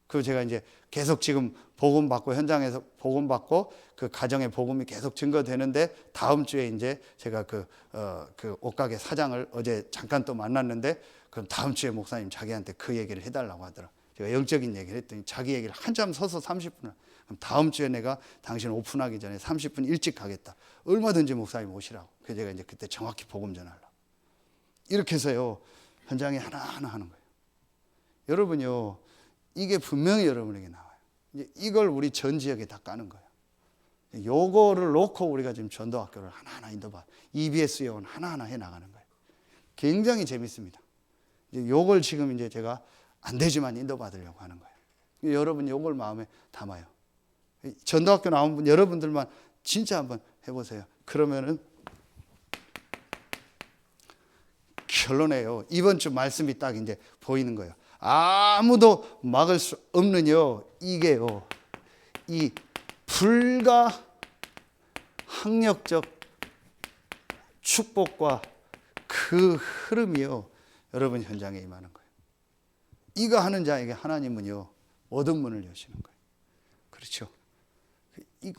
그리고 제가 이제 계속 지금 복음 받고 현장에서 복음 받고 그 가정의 복음이 계속 증거되는데 다음 주에 이제 제가 그 옷가게 사장을 어제 잠깐 또 만났는데 그럼 다음 주에 목사님 자기한테 그 얘기를 해달라고 하더라. 제가 영적인 얘기를 했더니 자기 얘기를 한참 서서 30분을. 그럼 다음 주에 내가 당신 오픈하기 전에 30분 일찍 가겠다. 얼마든지 목사님 오시라고. 그래서 제가 이제 그때 정확히 복음 전하려고. 이렇게 해서요 현장에 하나하나 하는 거예요. 여러분요. 이게 분명히 여러분에게 나와요. 이걸 우리 전 지역에 다 까는 거예요. 요거를 놓고 우리가 지금 전도학교를 하나하나 인도받아 EBS 요원 하나하나 해 나가는 거예요. 굉장히 재밌습니다. 요걸 지금 이제 제가 안 되지만 인도받으려고 하는 거예요. 여러분 요걸 마음에 담아요. 전도학교 나온 분 여러분들만 진짜 한번 해보세요. 그러면은 결론에요. 이번 주 말씀이 딱 이제 보이는 거예요. 아무도 막을 수 없는요. 이게요. 이 불가항력적 축복과 그 흐름이요. 여러분 현장에 임하는 거예요. 이거 하는 자에게 하나님은요. 모든 문을 여시는 거예요. 그렇죠.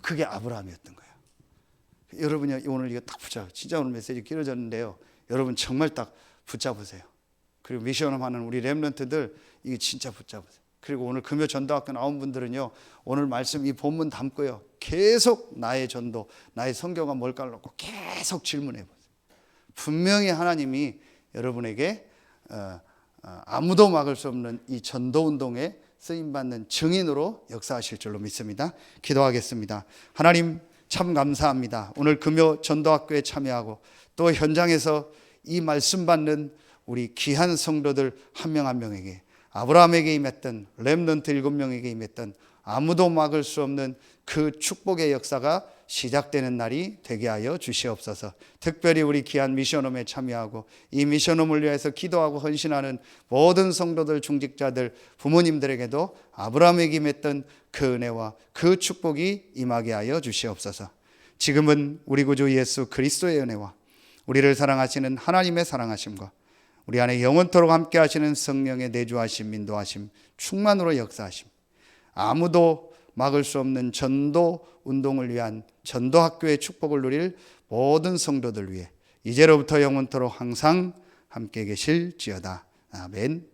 그게 아브라함이었던 거예요. 여러분이 오늘 이거 딱 붙잡아. 진짜 오늘 메시지 길어졌는데요. 여러분 정말 딱 붙잡으세요. 그리고 미션홈 하는 우리 렘넌트들 이게 진짜 붙잡으세요. 그리고 오늘 금요 전도학교 나온 분들은요. 오늘 말씀 이 본문 담고요. 계속 나의 전도, 나의 선교가 뭘까를 놓고 계속 질문해 보세요. 분명히 하나님이 여러분에게 아무도 막을 수 없는 이 전도운동에 쓰임받는 증인으로 역사하실 줄로 믿습니다. 기도하겠습니다. 하나님 참 감사합니다. 오늘 금요 전도학교에 참여하고 또 현장에서 이 말씀 받는 우리 귀한 성도들 한 명 한 명에게 아브라함에게 임했던 렘넌트 7명에게 임했던 아무도 막을 수 없는 그 축복의 역사가 시작되는 날이 되게 하여 주시옵소서. 특별히 우리 귀한 미션홈에 참여하고 이 미션홈을 위해서 기도하고 헌신하는 모든 성도들, 중직자들, 부모님들에게도 아브라함에게 임했던 그 은혜와 그 축복이 임하게 하여 주시옵소서. 지금은 우리 구주 예수 그리스도의 은혜와 우리를 사랑하시는 하나님의 사랑하심과 우리 안에 영원토록 함께 하시는 성령의 내주하심, 인도하심, 충만으로 역사하심, 아무도 막을 수 없는 전도 운동을 위한 전도학교의 축복을 누릴 모든 성도들 위해 이제로부터 영원토록 항상 함께 계실지어다. 아멘.